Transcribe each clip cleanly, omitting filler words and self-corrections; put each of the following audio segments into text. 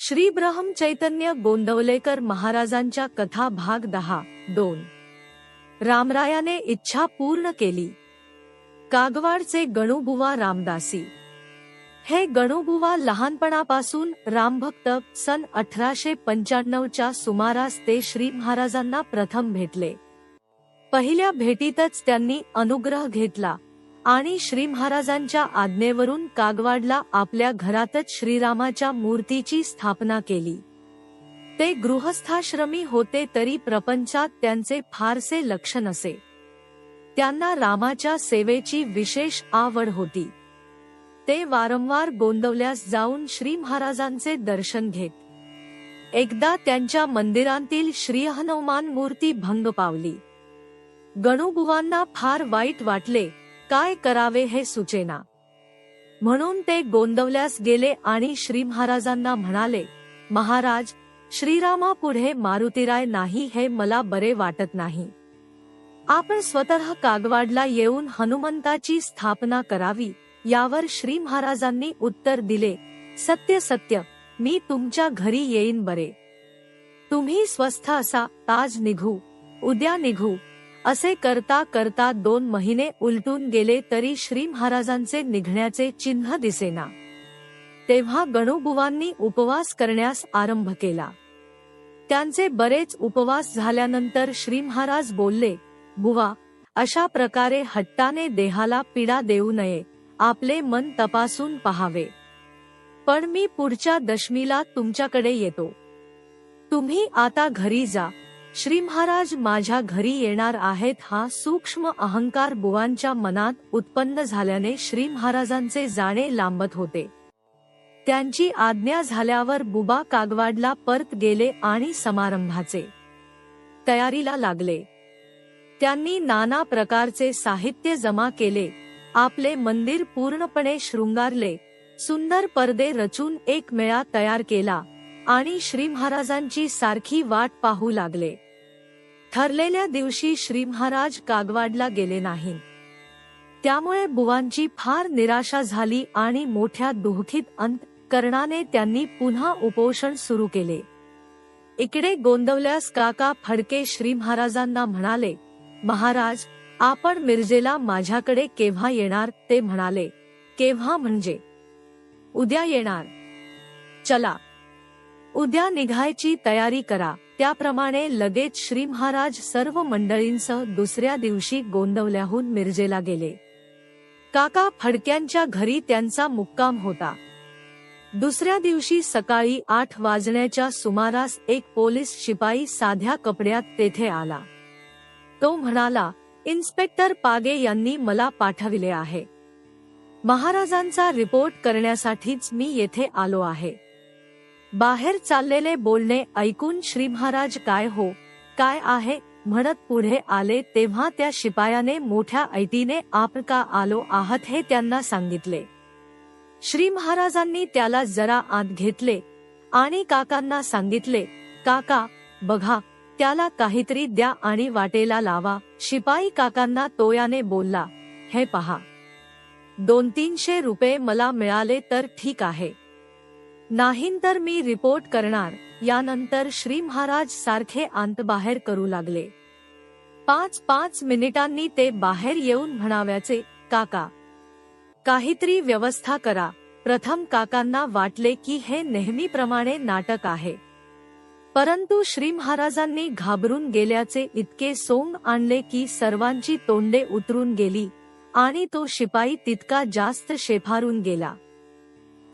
श्री ब्रह्म चैतन्य गोंदवलेकर महाराजांच्या कथा भाग 10-2 रामरायाने इच्छा पूर्ण केली। कागवाडचे गणूबुवा रामदासी। हे गणूबुवा लहानपणापासून रामभक्त। सन 1895च्या सुमारास ते श्री महाराजांना प्रथम भेटले। पहिल्या भेटीतच त्यांनी अनुग्रह घेतला आणि श्री महाराजांच्या आज्ञेवरून कागवाडला आपल्या घरातच श्रीरामाच्या मूर्तीची स्थापना केली। ते गृहस्थाश्रमी होते तरी प्रपंचात त्यांचे फारसे लक्ष नसे। त्यांना रामाच्या सेवेची विशेष आवड होती। ते वारंवार गोंदवल्यास जाऊन श्री महाराजांचे दर्शन घेत। एकदा त्यांच्या मंदिरांतील श्री हनुमान मूर्ती भंग पावली। गणूबुवांना फार वाईट वाटले, काय करावे हे सुचेना। म्हणून ते गोंदवल्यास गेले आणि श्री महाराजांना म्हणाले, महाराज, श्रीरामापुढे मारुतीराय नाही हे मला बरे वाटत नाही। आपण स्वतः कागवाडला येऊन हनुमंताची स्थापना करावी। यावर श्री महाराजांनी उत्तर दिले, सत्य सत्य, मी तुमच्या घरी येईन बरे। तुम्ही स्वस्थ असा, आज निघू, उद्या निघू असे करता करता 2 महिने उलटून गेले तरी श्री महाराजांचे निघण्याचे चिन्ह दिसेना। तेव्हा गणूबुवांनी उपवास करण्यास आरंभ केला। त्यांचे बरेच उपवास झाल्यानंतर श्री महाराज बोलले, बुवा, अशा प्रकारे हट्टाने देहाला पीडा देऊ नये, आपले मन तपासून पहावे। पण मी पुढच्या दशमीला तुमच्याकडे येतो। तुम्ही आता घरी जा। श्री महाराज माझ्या घरी येणार आहेत हा सूक्ष्म अहंकार बुवांच्या मनात उत्पन्न झाल्याने श्री महाराजांचे जाणे लांबत होते। त्यांची आज्ञा झाल्यावर बुबा कागवाडला परत गेले आणि समारंभाचे तयारीला लागले। त्यांनी नाना प्रकारचे साहित्य जमा केले, आपले मंदिर पूर्णपणे शृंगारले, सुंदर पडदे रचून एक मेळा तयार केला आणि श्री महाराजांची सारखी वाट पाहू लागले। ठरलेल्या दिवशी श्री महाराज कागवाडला गेले नाही। त्यामुळे बुवांची फार निराशा झाली आणि मोठ्या दुःखित अंतःकरणाने त्यांनी पुन्हा उपोषण सुरू केले। इकडे गोंदवल्यास काका फडके श्री महाराजांना म्हणाले, महाराज, आपण मिरजेला माझ्याकडे केव्हा येणार? ते म्हणाले, केव्हा म्हणजे? उद्या येणार। चला, उद्या निघायची तयारी करा। त्याप्रमाणे लगेच श्री महाराज सर्व मंडळींसह दुसऱ्या दिवशी गोंदवल्याहून मिरजेला गेले। काका फडक्यांच्या घरी त्यांचा मुक्काम होता। दुसऱ्या दिवशी सकाळी 8 वाजण्याच्या सुमारास एक पोलीस शिपाई साध्या कपड्यात तेथे आला। तो म्हणाला, इन्स्पेक्टर पागे यांनी मला पाठविले आहे। महाराजांचा रिपोर्ट करण्यासाठीच मी येथे आलो आहे। बाहेर चाललेले बोलणे ऐकून श्री महाराज काय हो, काय आहे म्हणत पुढे आले तेव्हा त्या शिपायाने मोठ्या ऐटीने आपण का आलो आहात हे त्यांना सांगितले। श्री महाराजांनी त्याला जरा आत घेतले आणि काकांना सांगितले, काका बघा, त्याला काहीतरी द्या आणि वाटेला लावा। शिपाई काकांना तोयाने बोलला, हे पहा, 200-300 रुपये मला मिळाले तर ठीक आहे, नाहीतर मी रिपोर्ट करणार। यानंतर श्री महाराज सारखे अंत बाहेर करू लागले। 5-5 मिनिटांनी ते बाहेर येऊन म्हणाव्याचे, काका, काहीतरी व्यवस्था करा। प्रथम काकांना वाटले की हे नेहमीप्रमाणे नाटक आहे, परंतु श्री महाराजांनी घाबरून गेल्याचे इतके सोंग आणले की सर्वांची तोंडे उतरून गेली आणि तो शिपाई तितका जास्त शेफारून गेला।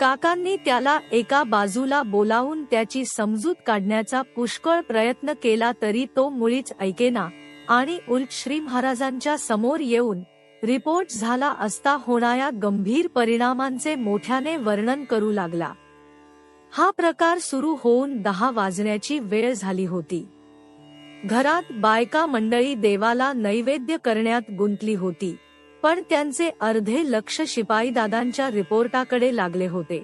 काकांनी त्याला एका बाजूला बोलावून त्याची समजूत काढण्याचा पुष्कळ प्रयत्न केला तरी तो मुळीच ऐकेना आणि उलट श्री महाराजांच्या समोर येऊन रिपोर्ट झाला असता होणाऱ्या गंभीर परिणामांचे मोठ्याने वर्णन करू लागला। हा प्रकार सुरू होऊन 10 वाजण्याची वेळ झाली होती। घरात बायका मंडळी देवाला नैवेद्य करण्यात गुंतली होती, पण त्यांचे अर्धे लक्ष शिपाईदादांच्या रिपोर्टाकडे लागले होते।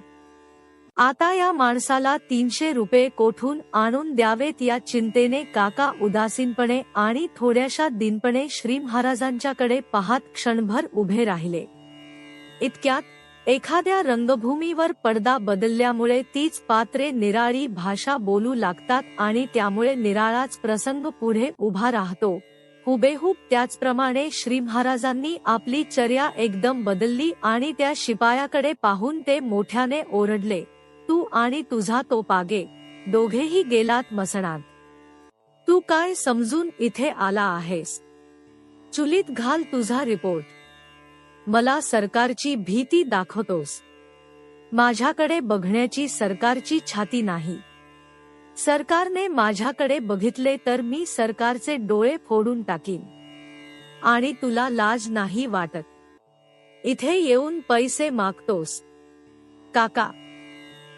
आता या माणसाला 300 रुपये कोठून आणून द्यावेत या चिंतेने काका उदासीनपणे आणि थोड्याशा दीनपणे श्री महाराजांच्याकडे पाहत क्षणभर उभे राहिले। इतक्यात एखाद्या रंगभूमीवर पडदा बदलल्यामुळे तीच पात्रे निराळी भाषा बोलू लागतात आणि त्यामुळे निराळाच प्रसंग पुढे उभा राहतो. हुबेहूब त्याचप्रमाणे श्री महाराजांनी आपली चर्या एकदम बदलली आणि त्या शिपायाकडे पाहून ते मोठ्याने ओरडले, तू आणि तुझा तो पागे दोघेही गेलात मसणात. तू काय समजून इथे आला आहेस? चुलीत घाल तुझा रिपोर्ट. मला सरकारची भीती दाखवतोस. माझ्याकडे बघण्याची सरकारची छाती नाही. सरकारने माझ्याकडे बघितले तर मी सरकारचे डोळे फोडून टाकीन. आणि तुला लाज नाही वाटत? इथे येऊन पैसे मागतोस? काका,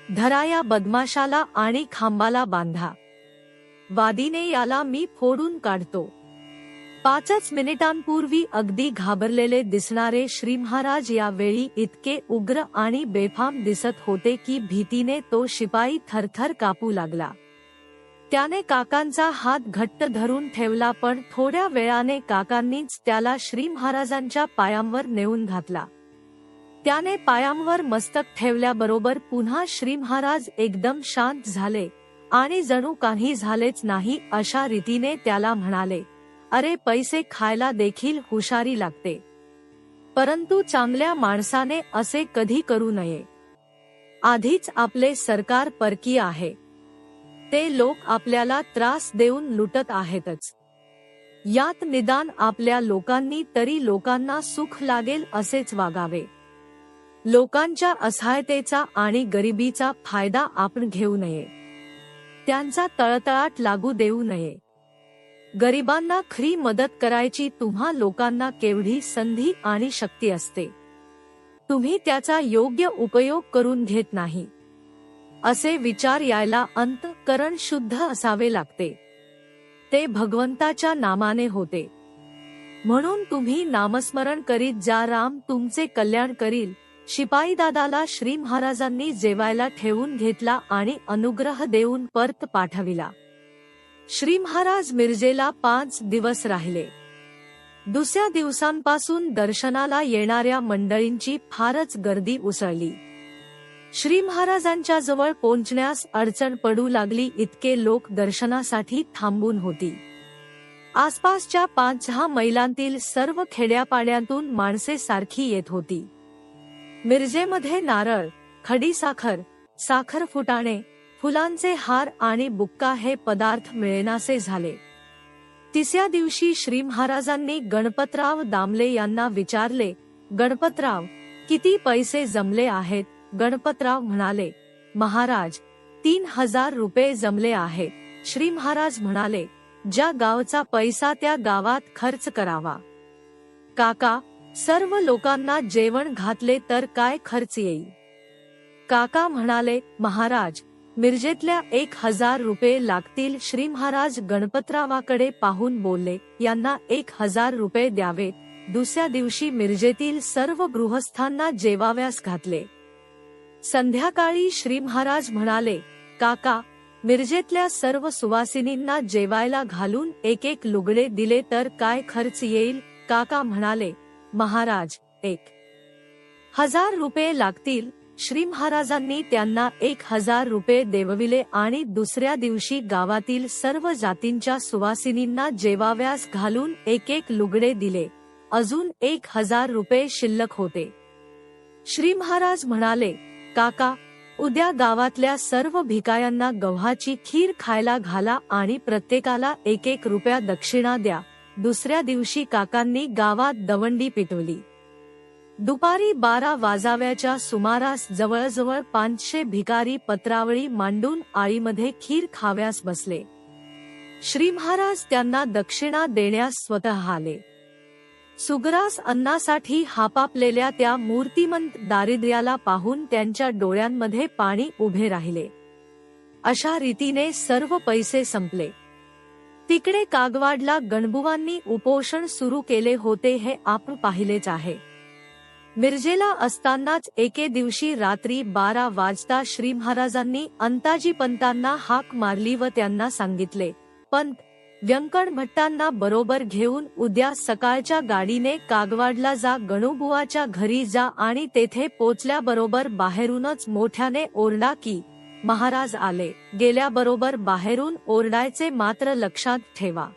धरा या बदमाशाला आणि खांबाला बांधा. वादीने याला मी फोडून काढतो. 5च मिनिटांपूर्वी अगदी घाबरलेले दिसणारे श्री महाराज यावेळी इतके उग्र आणि बेफाम दिसत होते की भीतीने तो शिपाई थरथर कापू लागला. त्याने काकांचा हात घट्ट धरून ठेवला, पण थोड्या वेळाने काकांनीच त्याला श्री महाराजांच्या पायांवर नेऊन घातला. त्याने पायांवर मस्तक ठेवल्याबरोबर पुन्हा श्री महाराज एकदम शांत झाले आणि जणू काही झालेच नाही अशा रीतीने त्याला म्हणाले, अरे, पैसे खायला देखील हुशारी लागते, परंतु चांगल्या माणसाने असे कधी करू नये. आधीच आपले सरकार परकीय आहे. ते लोक आपल्याला त्रास देऊन लुटत आहेतच. यात निदान आपल्या लोकांनी तरी लोकांना सुख लागेल असेच वागावे. लोकांच्या असहायतेचा आणि गरिबीचा फायदा आपण घेऊ नये. त्यांचा तळतळाट लागू देऊ नये. गरिबांना खरी मदत करायची तुम्हा लोकांना केवढी संधी आणि शक्ती असते. तुम्ही त्याचा योग्य उपयोग करून घेत नाही. असे विचार यायला अंतःकरण शुद्ध असावे लागते. ते भगवंताच्या नामाने होते. म्हणून तुम्ही नामस्मरण करीत जा. राम तुमचे कल्याण करील. शिपाई दादाला श्री महाराजांनी जेवायला ठेवून घेतला आणि अनुग्रह देऊन परत पाठविला. श्री महाराज मिरजेला 5 दिवस राहिले. दुसऱ्या दिवसांपासून दर्शनाला येणाऱ्या मंडळींची फारच गर्दी उसळली. श्री महाराजांच्या जवळ पोहोचण्यास अडचण पडू लागली, इतके लोक दर्शनासाठी थांबून होती. आसपासच्या 5-6 मैलांतील सर्व खेड्यापाड्यांतून माणसे सारखी येत होती. मिरजेमध्ये नारळ, खडीसाखर, साखर फुटाणे, फुलांचे हार आणि बुक्का हे पदार्थ मिळेनासे झाले. तिसऱ्या दिवशी श्री महाराजांनी गणपतराव दामले यांना विचारले, गणपतराव, किती पैसे जमले आहेत? गणपतराव म्हणाले, महाराज, 3000 रुपये जमले आहेत. श्री महाराज म्हणाले, ज्या गावचा पैसा त्या गावात खर्च करावा. काका, सर्व लोकांना जेवण घातले तर काय खर्च येईल? काका म्हणाले, महाराज, मिरजेतल्या 1000 रुपये लागतील. श्री महाराज गणपतरावाकडे पाहून बोलले, यांना 1000 रुपये द्यावे. दुसऱ्या दिवशी मिरजेतील सर्व गृहस्थांना जेवाव्यास घातले. संध्याकाळी श्री महाराज म्हणाले, काका, मिरजेतल्या सर्व सुवासिनींना जेवायला घालून 1-1 लुगडे दिले तर काय खर्च येईल? काका म्हणाले, महाराज, 1000 रुपये लागतील. श्री महाराजांनी त्यांना 1000 रुपये देवविले आणि दुसऱ्या दिवशी गावातील सर्व जातींच्या सुवासिनींना जेवाव्यास घालून 1-1 लुगडे दिले. अजून 1000 रुपये शिल्लक होते. श्री महाराज म्हणाले, काका, उद्या गावातल्या सर्व भिकायांना गव्हाची खीर खायला घाला आणि प्रत्येकाला 1-1 रुपया दक्षिणा द्या. दुसऱ्या दिवशी काकांनी गावात दवंडी पिटवली. दुपारी 12 वाजाव्याच्या सुमारास जवळजवळ 500 भिकारी पत्रावळी मांडून आळीमध्ये खीर खाव्यास बसले. श्री महाराज त्यांना दक्षिणा देण्यास स्वतः आले. सुग्रास अन्नासाठी हापापलेल्या त्या मूर्तिमंत दारिद्र्याला पाहून त्यांच्या डोळ्यांमध्ये पाणी उभे राहिले. अशा रीतीने सर्व पैसे संपले. तिकडे कागवाडला गणबुवांनी उपोषण सुरू केले होते हे आपण पाहिलेच आहे. मिरजेला असतानाच एके दिवशी रात्री 12 वाजता श्री महाराजांनी अंताजी पंतांना हाक मारली व त्यांना सांगितले, पंत, व्यंकट भट्टांना बरोबर घेऊन उद्या सकाळच्या गाडीने कागवाडला जा, गणूबुवाच्या घरी जा आणि तेथे पोचल्याबरोबर बाहेरूनच मोठ्याने ओरडा की महाराज आले. गेल्याबरोबर बाहेरून ओरडायचे मात्र लक्षात ठेवा.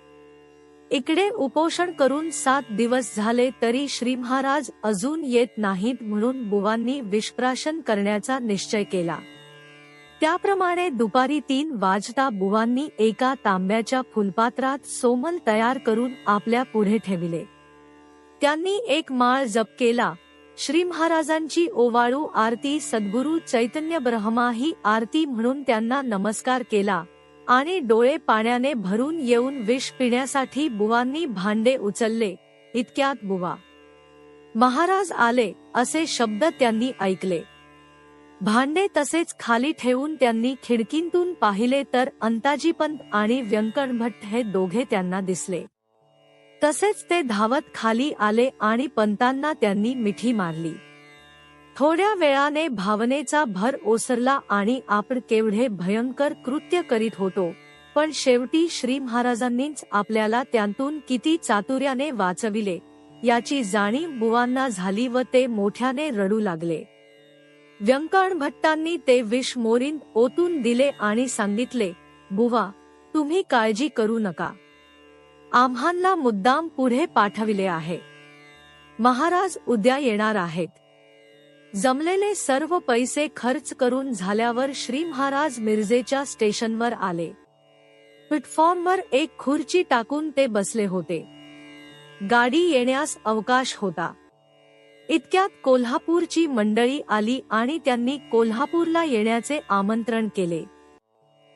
इकडे उपोषण करून 7 दिवस झाले तरी श्री महाराज अजून येत नाहीत म्हणून बुवांनी विषप्राशन करण्याचा निश्चय केला. त्याप्रमाणे दुपारी 3 वाजता बुवांनी एका तांब्याच्या फुलपात्रात सोमल तयार करून आपल्या पुढे ठेविले. त्यांनी एक माळ जप केला. श्री महाराजांची ओवाळू आरती, सद्गुरु चैतन्य ब्रह्मा ही आरती म्हणून त्यांना नमस्कार केला आणि डोळे पाण्याने भरून येऊन विष पिण्यासाठी बुवांनी भांडे उचलले. इतक्यात बुवा महाराज आले असे शब्द त्यांनी ऐकले. भांडे तसेच खाली ठेवून त्यांनी खिडकीतून पाहिले तर अंताजीपंत आणि व्यंकट भट्ट हे दोघे त्यांना दिसले. तसेच ते धावत खाली आले आणि पंतांना त्यांनी मिठी मारली. थोड्या वेळाने भावनेचा भर ओसरला आणि आपण केवढे भयंकर कृत्य करीत होतो, पण शेवटी श्री महाराजांनीच आपल्याला त्यातून किती चातुर्याने वाचविले याची जाणीव बुवांना झाली व ते मोठ्याने रडू लागले. व्यंकट भट्टांनी ते विष मोरीत ओतून दिले आणि सांगितले, बुवा तुम्ही काळजी करू नका, आम्हाला मुद्दाम पुढे पाठविले आहे. महाराज उद्या येणार आहेत. जमलेले सर्व पैसे खर्च करून झाल्यावर श्री महाराज मिरजेच्या स्टेशनवर आले. प्लॅटफॉर्मवर एक खुर्ची टाकून ते बसले होते. गाडी येण्यास अवकाश होता. इतक्यात कोल्हापूरची मंडळी आली आणि त्यांनी कोल्हापूरला येण्याचे आमंत्रण केले.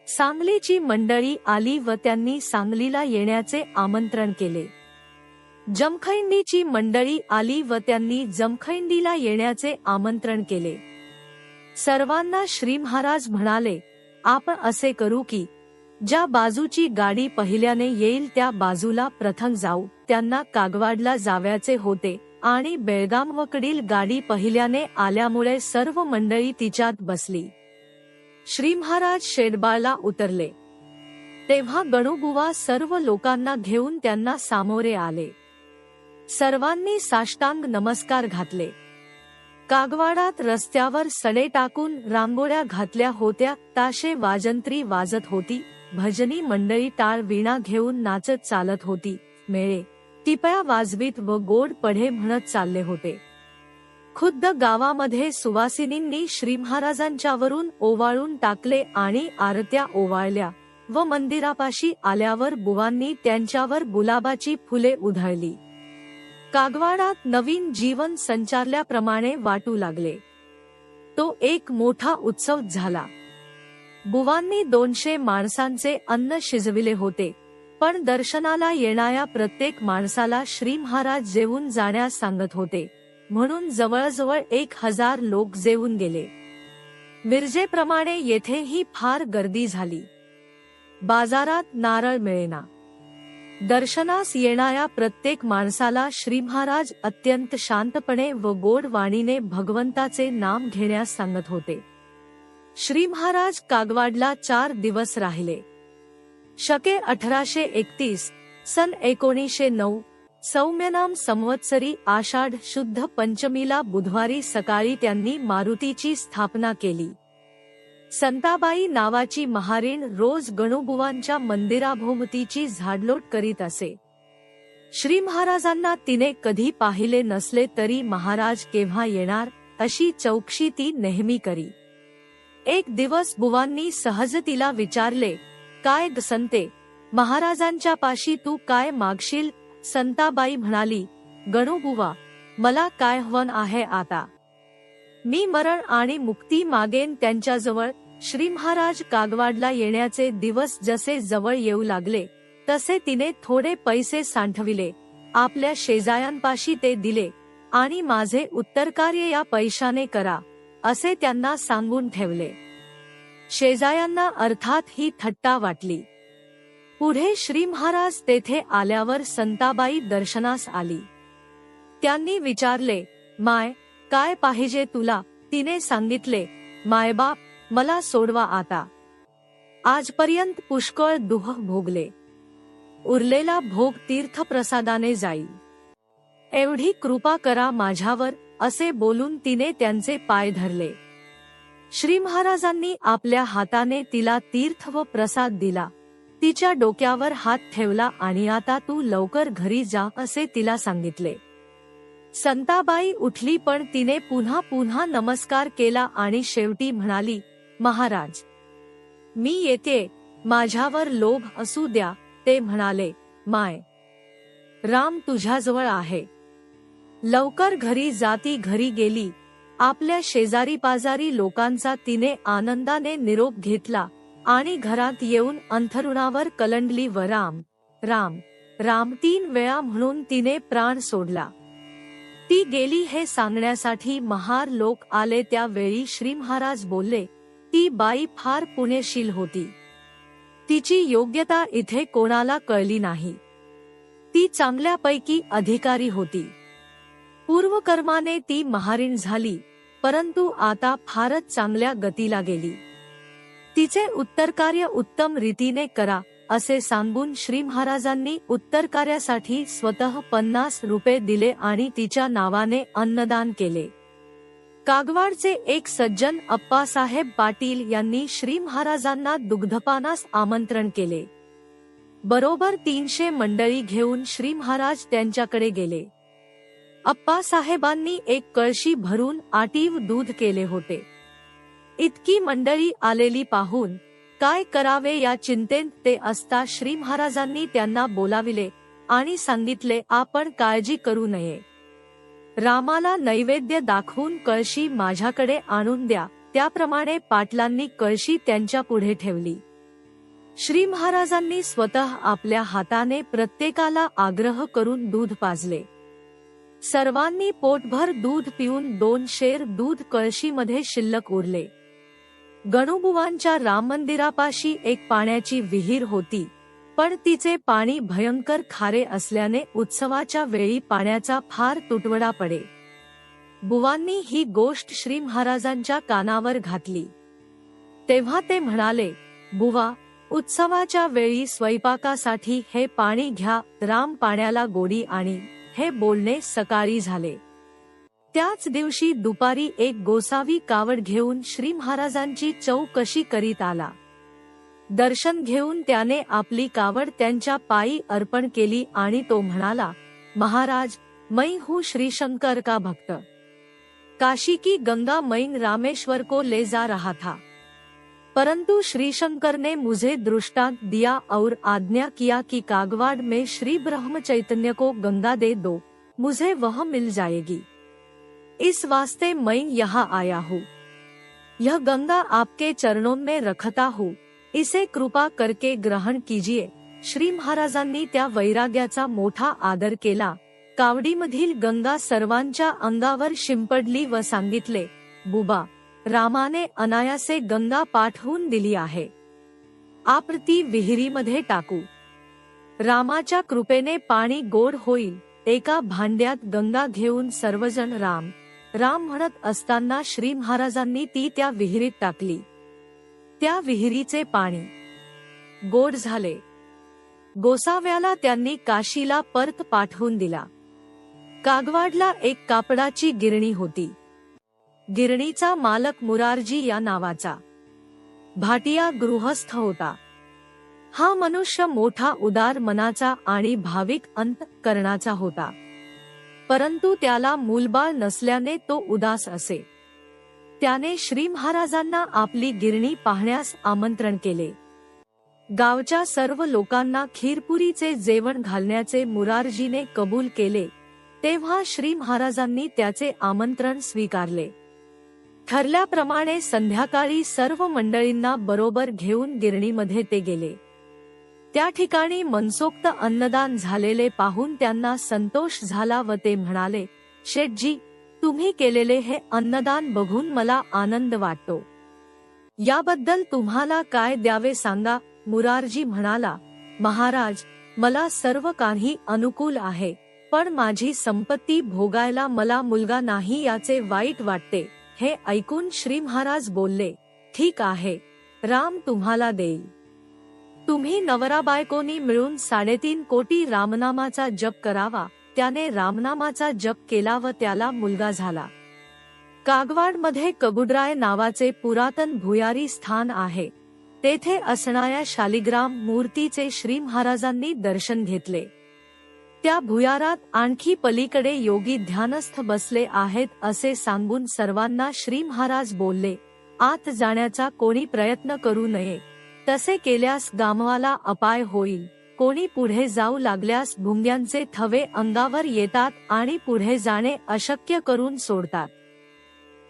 सांगलीची मंडळी आली व त्यांनी सांगलीला येण्याचे आमंत्रण केले. जमखंडीची मंडळी आली व त्यांनी जमखंडीला येण्याचे आमंत्रण केले. सर्वांना श्री महाराज म्हणाले, आपण असे करू की ज्या बाजूची गाडी पहिल्याने येईल त्या बाजूला प्रथम जाऊ. त्यांना कागवाडला जावयाचे होते आणि बेळगावकडील गाडी पहिल्याने आल्यामुळे सर्व मंडळी तिच्यात बसली. श्री महाराज शेडबाळला उतरले तेव्हा गणूबुवा सर्व लोकांना घेऊन त्यांना सामोरे आले. सर्वांनी साष्टांग नमस्कार घातले. कागवाडात रस्त्यावर सडे टाकून रांगोळ्या घातल्या होत्या. ताशे वाजंत्री वाजत होती. भजनी मंडळी टाळ वीणा घेऊन नाचत चालत होती. मेळे टिपया वाजवीत व गोड पढे म्हणत चालले होते. खुद्द गावामध्ये सुवासिनींनी श्री महाराजांच्यावरून ओवाळून टाकले आणि आरत्या ओवाळल्या व मंदिरापाशी आल्यावर बुवांनी त्यांच्यावर गुलाबाची फुले उधळली. कागवाडात नवीन जीवन संचारल्याप्रमाणे वाटू लागले. तो एक मोठा उत्सव झाला. बुवांनी 200 माणसांचे अन्न शिजविले होते, पण दर्शनाला येणाऱ्या प्रत्येक माणसाला श्री महाराज जेवून जाण्यास सांगत होते, म्हणून जवळजवळ 1000 लोक जेवून गेले. मिरजेप्रमाणे येथेही फार गर्दी झाली. बाजारात नारळ मिळेना. दर्शनास येणाऱ्या प्रत्येक माणसाला श्री महाराज अत्यंत शांतपणे व गोड वाणीने भगवंताचे नाम घेण्यास सांगत होते. श्री महाराज कागवाडला 4 दिवस राहिले. शके 1831 सन 1909 सौम्यनाम संवत्सरी आषाढ शुद्ध पंचमीला बुधवारी सकाळी त्यांनी मारुतीची स्थापना केली. संताबाई नावाची महारीण रोज गणूबुवांच्या मंदिराभोवतीची झाडलोट करीत असे. श्री महाराजांना तिने कधी पाहिले नसले तरी महाराज केव्हा येणार अशी चौकशी ती नेहमी करी. एक दिवस बुवांनी सहज तिला विचारले, काय ग संते, महाराजांच्या पाशी तू काय मागशील? संताबाई म्हणाली, गणूबुवा, मला काय हवं आहे आता? मी मरण आणि मुक्ती मागेन त्यांच्याजवळ. श्री महाराज कागवाडला येण्याचे दिवस जसे जवळ येऊ लागले तसे तिने थोडे पैसे साठविले. आपल्या शेजाऱ्यांपाशी ते दिले आणि माझे उत्तरकार्य या पैशाने करा असे त्यांना सांगून ठेवले. शेजाऱ्यांना अर्थात ही थट्टा वाटली. पुढे श्री महाराज तेथे आल्यावर संताबाई दर्शनास आली. त्यांनी विचारले, माय, काय पाहिजे तुला? तिने सांगितले, मायबाप, मला सोडवा आता. आजपर्यंत पुष्कळ दुःख भोगले. उरलेला भोग तीर्थप्रसादाने जाईल. एवढी कृपा करा माझ्यावर, असे बोलून तिने त्यांचे पाय धरले. श्री महाराजांनी आपल्या हाताने तिला तीर्थ व प्रसाद दिला. तिच्या डोक्यावर हात ठेवला आणि आता तू लवकर घरी जा असे तिला सांगितले. संताबाई उठली पण तिने पुन्हा पुन्हा नमस्कार केला आणि शेवटी म्हणाली, महाराज मी येते, माझ्यावर लोभ असू द्या. ते म्हणाले, माय राम तुझ्याजवळ आहे, लवकर घरी जा. ती घरी गेली. आपल्या शेजारी पाजारी लोकांचा तिने आनंदाने निरोप घेतला आणि घरात येऊन अंथरुणावर कलंडली व राम राम राम 3 वेळा म्हणून तिने प्राण सोडला. ती गेली हे सांगण्यासाठी महार लोक आले. त्यावेळी श्री महाराज बोलले, ती बाई फार पुण्यशील होती, तिची योग्यता इथे कोणाला कळली नाही. ती चांगल्यापैकी अधिकारी होती. पूर्वकर्माने ती महारीण झाली, परंतु आता फारच चांगल्या गतीला गेली. तिचे उत्तरकार्य उत्तम रीतीने करा असे सांगून श्री महाराजांनी उत्तरकार्यासाठी स्वतः 50 रुपये दिले आणि तिच्या नावाने अन्नदान केले. कागवाडचे एक सज्जन अप्पासाहेब पाटील यांनी श्री महाराजांना दुग्धपानास आमंत्रण केले. बरोबर 300 मंडळी घेऊन श्री महाराज त्यांच्याकडे गेले. अप्पासाहेबांनी एक कळशी भरून आटीव दूध केले होते. इतकी मंडळी आलेली पाहून काय करावे या चिंतेत ते असता श्री महाराजांनी त्यांना बोलाविले आणि सांगितले, आपण काळजी करू नये. रामाला नैवेद्य दाखवून कळशी माझ्याकडे आणून द्या. त्याप्रमाणे पाटलांनी कळशी त्यांच्या पुढे ठेवली. श्री महाराजांनी स्वतः आपल्या हाताने प्रत्येकाला आग्रह करून दूध पाजले. सर्वांनी पोटभर दूध पिऊन 2 शेर दूध कळशीमध्ये शिल्लक उरले. गणूबुवांच्या राम मंदिरापाशी एक पाण्याची विहीर होती, पण तिचे पाणी भयंकर खारे असल्याने उत्सवाच्या वेळी पाण्याचा फार तुटवडा पडे. बुवांनी ही गोष्ट श्री महाराजांच्या कानावर घातली. तेव्हा ते म्हणाले, बुवा, उत्सवाच्या वेळी स्वयंपाकासाठी हे पाणी घ्या. राम पाण्याला गोडी आणि हे बोलणे सकाळी झाले. त्याच दिवशी दुपारी एक गोसावी कावड घेऊन श्री महाराजांची चौकशी करीत आला. दर्शन घेऊन त्याने आपली कावड त्यांच्या पायी अर्पण केली आणि तो म्हणाला, महाराज, मैं हूँ श्री शंकर का भक्त. काशी की गंगा मैं रामेश्वर को ले जा रहा था, परंतु श्री शंकर ने मुझे दृष्टांत दिया और आज्ञा किया कि कागवाड़ में श्री ब्रह्म चैतन्य को गंगा दे दो, मुझे वह मिल जाएगी. इस वास्ते मैं यहाँ आया हूँ. यह गंगा आपके चरणों में रखता हूँ, इसे कृपा करके ग्रहण कीजिए. श्री महाराजांनी त्या वैराग्याचा मोठा आदर केला. कावडीमधील गंगा सर्वांच्या अंगावर शिंपडली व सांगितले, बुबा, रामाने अनायासे गंगा पाठवून दिली आहे. आपण ती विहिरीमध्ये टाकू. रामाच्या कृपेने पाणी गोड होईल. एका भांड्यात गंगा घेऊन सर्वजण राम राम म्हणत असताना श्री महाराजांनी ती त्या विहिरीत टाकली. त्या विहिरीचे पाणी गोड झाले. गोसाव्याला त्यांनी काशीला परत पाठवून दिला. कागवाडला एक कापडाची गिरणी होती. गिरणीचा मालक मुरारजी या नावाचा भाटिया गृहस्थ होता. हा मनुष्य मोठा उदार मनाचा आणि भाविक अंतःकरणाचा होता, परंतु त्याला मूलबाळ नसल्याने तो उदास असे. त्याने श्री महाराजांना आपली गिरणी पाहण्यास आमंत्रण केले. गावच्या सर्व लोकांना खीरपुरीचे जेवण घालण्याचे मुरारजीने कबूल केले. तेव्हा श्री महाराजांनी त्याचे आमंत्रण स्वीकारले. ठरल्याप्रमाणे संध्याकाळी सर्व मंडळींना बरोबर घेऊन गिरणीमध्ये ते गेले. त्या ठिकाणी मनसोक्त अन्नदान झालेले पाहून त्यांना संतोष झाला व ते म्हणाले, शेठजी, तुम्ही केलेले हे अन्नदान बघून मला आनंद वाटतो. याबद्दल तुम्हाला काय द्यावे सांगा. मुरारजी म्हणाला, महाराज, मला सर्व काही अनुकूल आहे, पण माझी संपत्ती भोगायला मला मुलगा नाही याचे वाईट वाटते. हे ऐकून श्री महाराज बोलले, ठीक आहे, राम तुम्हाला देईल. तुम्ही नवरा बायकोनी मिळून 3.5 कोटी रामनामाचा जप करावा. त्याने रामनामाचा जप केला व त्याला मुलगा झाला. कागवाडमध्ये कगुडराय नावाचे पुरातन भुयारी स्थान आहे. तेथे असणाऱ्या शालिग्राम मूर्तीचे श्री महाराजांनी दर्शन घेतले. त्या भुयारात आणखी पलीकडे योगी ध्यानस्थ बसले आहेत असे सांगून सर्वांना श्री महाराज बोलले, आत जाण्याचा कोणी प्रयत्न करू नये. तसे केल्यास गामवाला अपाय होईल. कोणी पुढे जाऊ लागल्यास भुंग्यांचे थवे अंगावर येतात आणि पुढे जाणे अशक्य करून सोडतात.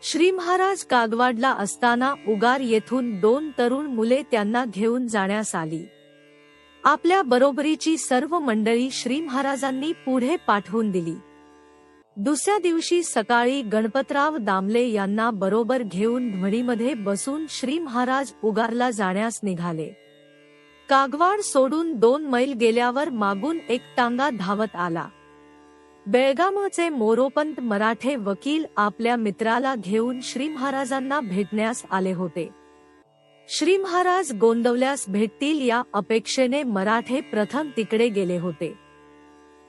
श्री महाराज कागवाडला असताना उगार येथून 2 तरुण मुले त्यांना घेऊन जाण्यास आली. आपल्या बरोबरीची सर्व मंडळी श्री महाराजांनी पुढे पाठवून दिली. दुसऱ्या दिवशी सकाळी गणपतराव दामले यांना बरोबर घेऊन ध्वनीमध्ये बसून श्री महाराज उगारला जाण्यास निघाले. कागवाड सोडून 2 मैल गेल्यावर मागून एक टांगा धावत आला. बेळगावचे मोरोपंत मराठे वकील आपल्या मित्राला घेऊन श्री महाराजांना भेटण्यास आले होते. श्री महाराज गोंदवल्यास भेटतील या अपेक्षेने मराठे प्रथम तिकडे गेले होते.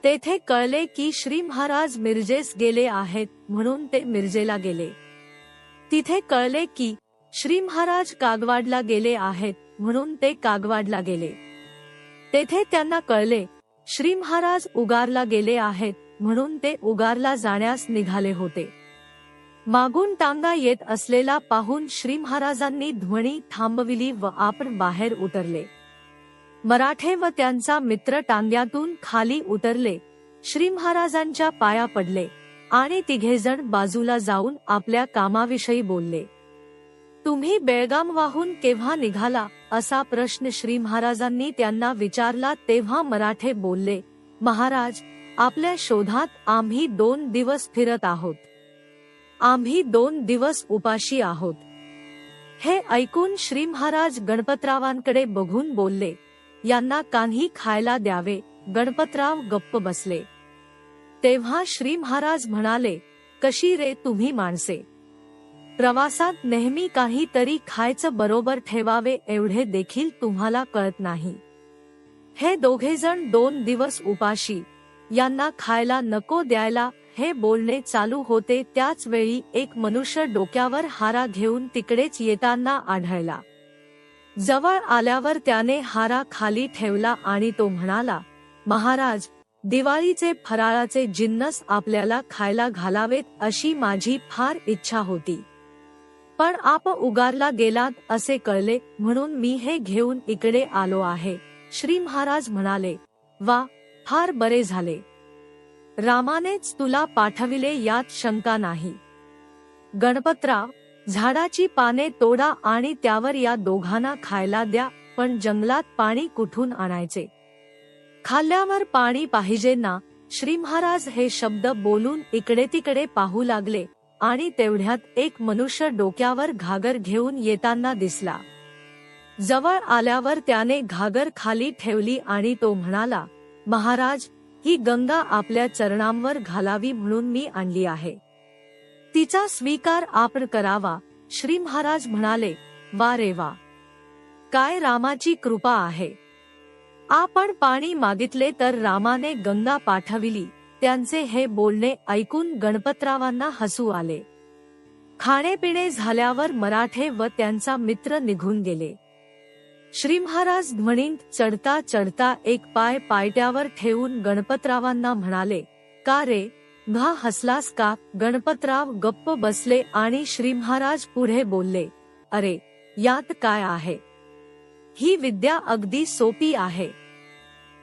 तेथे कळले की श्री महाराज मिरजेस गेले आहेत म्हणून ते मिरजेला गेले. तिथे कळले की श्री महाराज कागवाडला गेले आहेत म्हणून ते कागवाडला गेले. तेथे त्यांना कळले श्री महाराज उगारला गेले आहेत म्हणून ते उगारला जाण्यास निघाले होते. मागून टांगा येत असलेला पाहून श्री महाराजांनी ध्वनी थांबविली व आपण बाहेर उतरले. मराठे व त्यांचा मित्र टांग्यातून खाली उतरले. श्री महाराजांच्या पाया पडले आणि तिघेजण बाजूला जाऊन आपल्या कामाविषयी बोलले. तुम्ही बेळगामवाहून केव्हा निघाला असा प्रश्न श्री महाराजांनी त्यांना विचारला तेव्हा मराठे बोलले, महाराज आपल्या शोधात आम्ही 2 दिवस फिरत आहोत. आम्ही 2 दिवस उपाशी आहोत. हे ऐकून श्री महाराज गणपतरावांकडे बघून बोलले, यांना कान्ही खायला द्यावे. गणपतराव गप्प बसले. तेव्हा श्री महाराज म्हणाले, कशी रे तुम्ही माणसे, प्रवासात नेहमी काहीतरी खायचं बरोबर ठेवावे एवढे देखील तुम्हाला कळत नाही. हे दोघेजण 2 दिवस उपाशी, यांना खायला नको द्यायला हे बोलणे चालू होते. त्याच वेळी एक मनुष्य डोक्यावर हारा घेऊन तिकडेच येताना आढळला. जवळ आल्यावर त्याने हारा खाली ठेवला आणि तो म्हणाला, महाराज दिवाळीचे फराळाचे जिन्नस आपल्याला खायला घालावेत अशी माझी फार इच्छा होती. पण आप उगारला गेलात असे कळले म्हणून मी हे घेऊन इकडे आलो आहे. श्री महाराज म्हणाले, वा फार बरे झाले. रामानेच तुला पाठविले यात शंका नाही. गणपतराव झाडाची पाने तोडा आणि त्यावर या दोघांना खायला द्या. पण जंगलात पाणी कुठून आणायचे? खाल्ल्यावर पाणी पाहिजे ना. श्री महाराज हे शब्द बोलून इकडे तिकडे पाहू लागले आणि तेवढ्यात एक मनुष्य डोक्यावर घागर घेऊन येताना दिसला. जवळ आल्यावर त्याने घागर खाली ठेवली आणि तो म्हणाला, महाराज ही गंगा आपल्या चरणांवर घालावी म्हणून मी आणली आहे. तिचा स्वीकार आपण करावा. श्री महाराज म्हणाले, वा रे वा, काय रामाची कृपा आहे. आपण पाणी मागितले तर रामाने गंगा पाठविली. त्यांचे हे बोलणे ऐकून गणपतरावांना हसू आले. खाणेपिणे झाल्यावर मराठे व त्यांचा मित्र निघून गेले. श्री महाराज ध्वनीत चढता चढता एक पाय पायट्यावर ठेवून गणपतरावांना म्हणाले, का रे घा हसलास का? गणपतराव गप्प बसले आणि श्री महाराज पुढे बोलले, अरे यात काय आहे. ही विद्या अगदी सोपी आहे.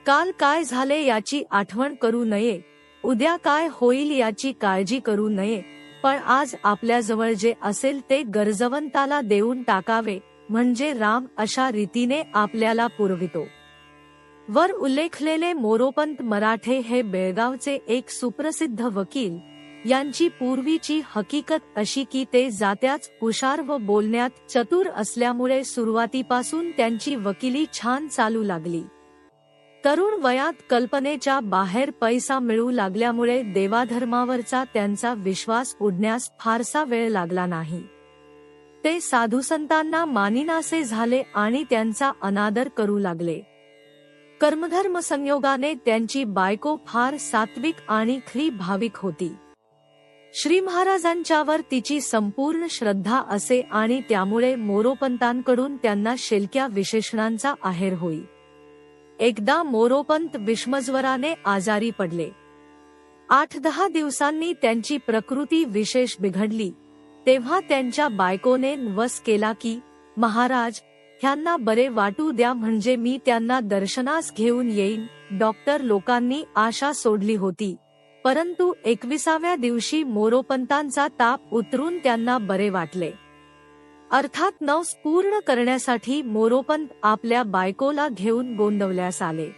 काल काय झाले याची आठवण करू नये. उद्या काय होईल याची काळजी करू नये. पण आज आपल्याजवळ जे असेल ते गरजवंताला देऊन टाकावे म्हणजे राम अशा रीतीने आपल्याला पुरवितो. वर उल्लेखलेले मोरोपंत मराठे हे बेळगावचे एक सुप्रसिद्ध वकील. यांची पूर्वीची हकीकत अशी की ते जात्याच हुशार व बोलण्यात चतुर असल्यामुळे सुरुवातीपासून त्यांची वकिली छान चालू लागली. तरुण वयात कल्पनेच्या बाहेर पैसा मिळू लागल्यामुळे देवाधर्मावरचा त्यांचा विश्वास उडण्यास फारसा वेळ लागला नाही. ते साधुसंतांना मानिनासे झाले आणि त्यांचा अनादर करू लागले. कर्मधर्म संयोगाने त्यांची बायको फार सात्विक आणि खरी भाविक होती. श्री महाराजांच्यावर तिची संपूर्ण श्रद्धा असे आणि त्यामुळे मोरोपंतांकडून त्यांना शेलक्या विशेषणांचा आहेर होई. एकदा मोरोपंत विषमज्वराने आजारी पडले. 8-10 दिवसांनी त्यांची प्रकृती विशेष बिघडली. तेव्हा त्यांच्या बायकोने नवस केला की, महाराज, ह्यांना बरे वाटू द्या म्हणजे मी त्यांना दर्शनास घेऊन येईन. डॉक्टर लोकांनी आशा सोडली होती, परंतु 21व्या दिवशी मोरोपंतांचा ताप उतरून त्यांना बरे वाटले. अर्थात नवस पूर्ण करण्यासाठी मोरोपंत आपल्या बायकोला घेऊन गोंदवल्यास आले.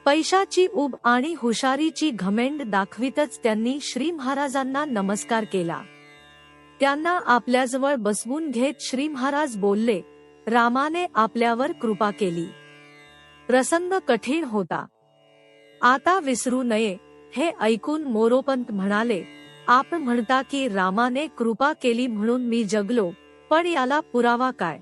पैशाची उब आणि हुशारीची घमेंड दाखवितच त्यांनी श्री महाराजांना नमस्कार केला. त्यांना आपल्याजवळ बसवून घेत श्री महाराज बोलले, रामाने आपल्यावर कृपा केली. प्रसंग कठीण होता, आता विसरू नये. हे ऐकून मोरोपंत म्हणाले, आपण म्हणता की रामाने कृपा केली म्हणून मी जगलो, पण याला पुरावा काय?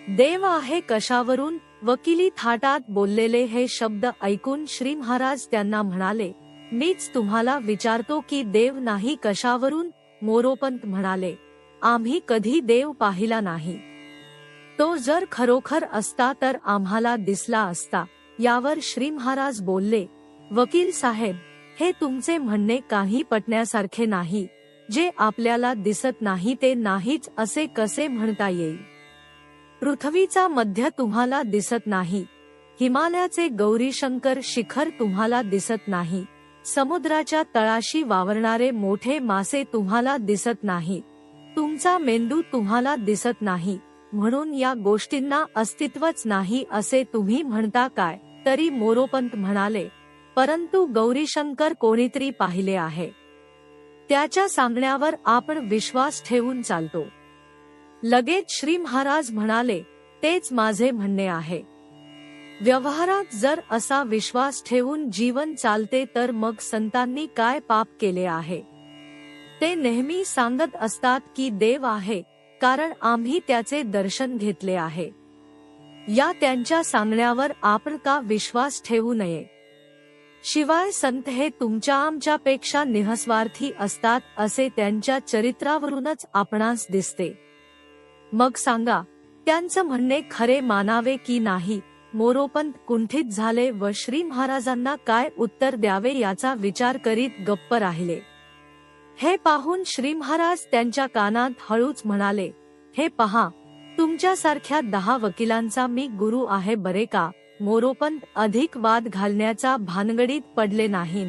देव आहे कशावरून? वकिली थाटात बोललेले हे शब्द ऐकून श्री महाराज त्यांना म्हणाले, मीच तुम्हाला विचारतो की देव नाही कशावरून? मोरोपंत म्हणाले, आम्ही कधी देव पाहिला नाही. तो जर खरोखर असता तर आम्हाला दिसला असता. यावर श्री महाराज बोलले, वकील साहेब, हे तुमचे म्हणणे काही पटण्यासारखे नाही. जे आपल्याला दिसत नाही ते नाहीच असे कसे म्हणता येईल? पृथ्वीचा मध्य तुम्हाला दिसत नाही, हिमालयाचे गौरीशंकर शिखर तुम्हाला दिसत नाही, समुद्राच्या तळाशी वावरणारे मोठे मासे तुम्हाला दिसत नाही, तुमचा मेंदू तुम्हाला दिसत नाही, म्हणून या गोष्टींना अस्तित्वच नाही असे तुम्ही म्हणता काय? तरी मोरोपंत म्हणाले, परंतु गौरीशंकर कोणीतरी पाहिले आहे. त्याच्या सांगण्यावर आपण विश्वास ठेवून चालतो. लगेच श्री महाराज म्हणाले, तेच माझे म्हणणे आहे. व्यवहारात जर असा विश्वास ठेवून जीवन चालते तर मग संतांनी काय पाप केले आहे? ते नेहमी सांगत असतात की देव आहे, कारण आम्ही त्याचे दर्शन घेतले आहे. या त्यांच्या सांगण्यावर आपण का विश्वास ठेवू नये? शिवाय संत हे तुमच्या आमच्यापेक्षा निःस्वार्थी असतात असे त्यांच्या चरित्रावरूनच आपणास दिसते. मग सांगा, त्यांचं म्हणणे खरे मानावे की नाही? मोरोपंत कुंठित झाले व श्री महाराजांना काय उत्तर द्यावे याचा विचार करीत गप्प राहिले. हे पाहून श्री महाराज त्यांच्या कानात हळूच म्हणाले, हे पहा, तुमच्यासारख्या 10 वकिलांचा मी गुरु आहे बरे का? मोरोपंत अधिक वाद घालण्याचा भानगडीत पडले नाही.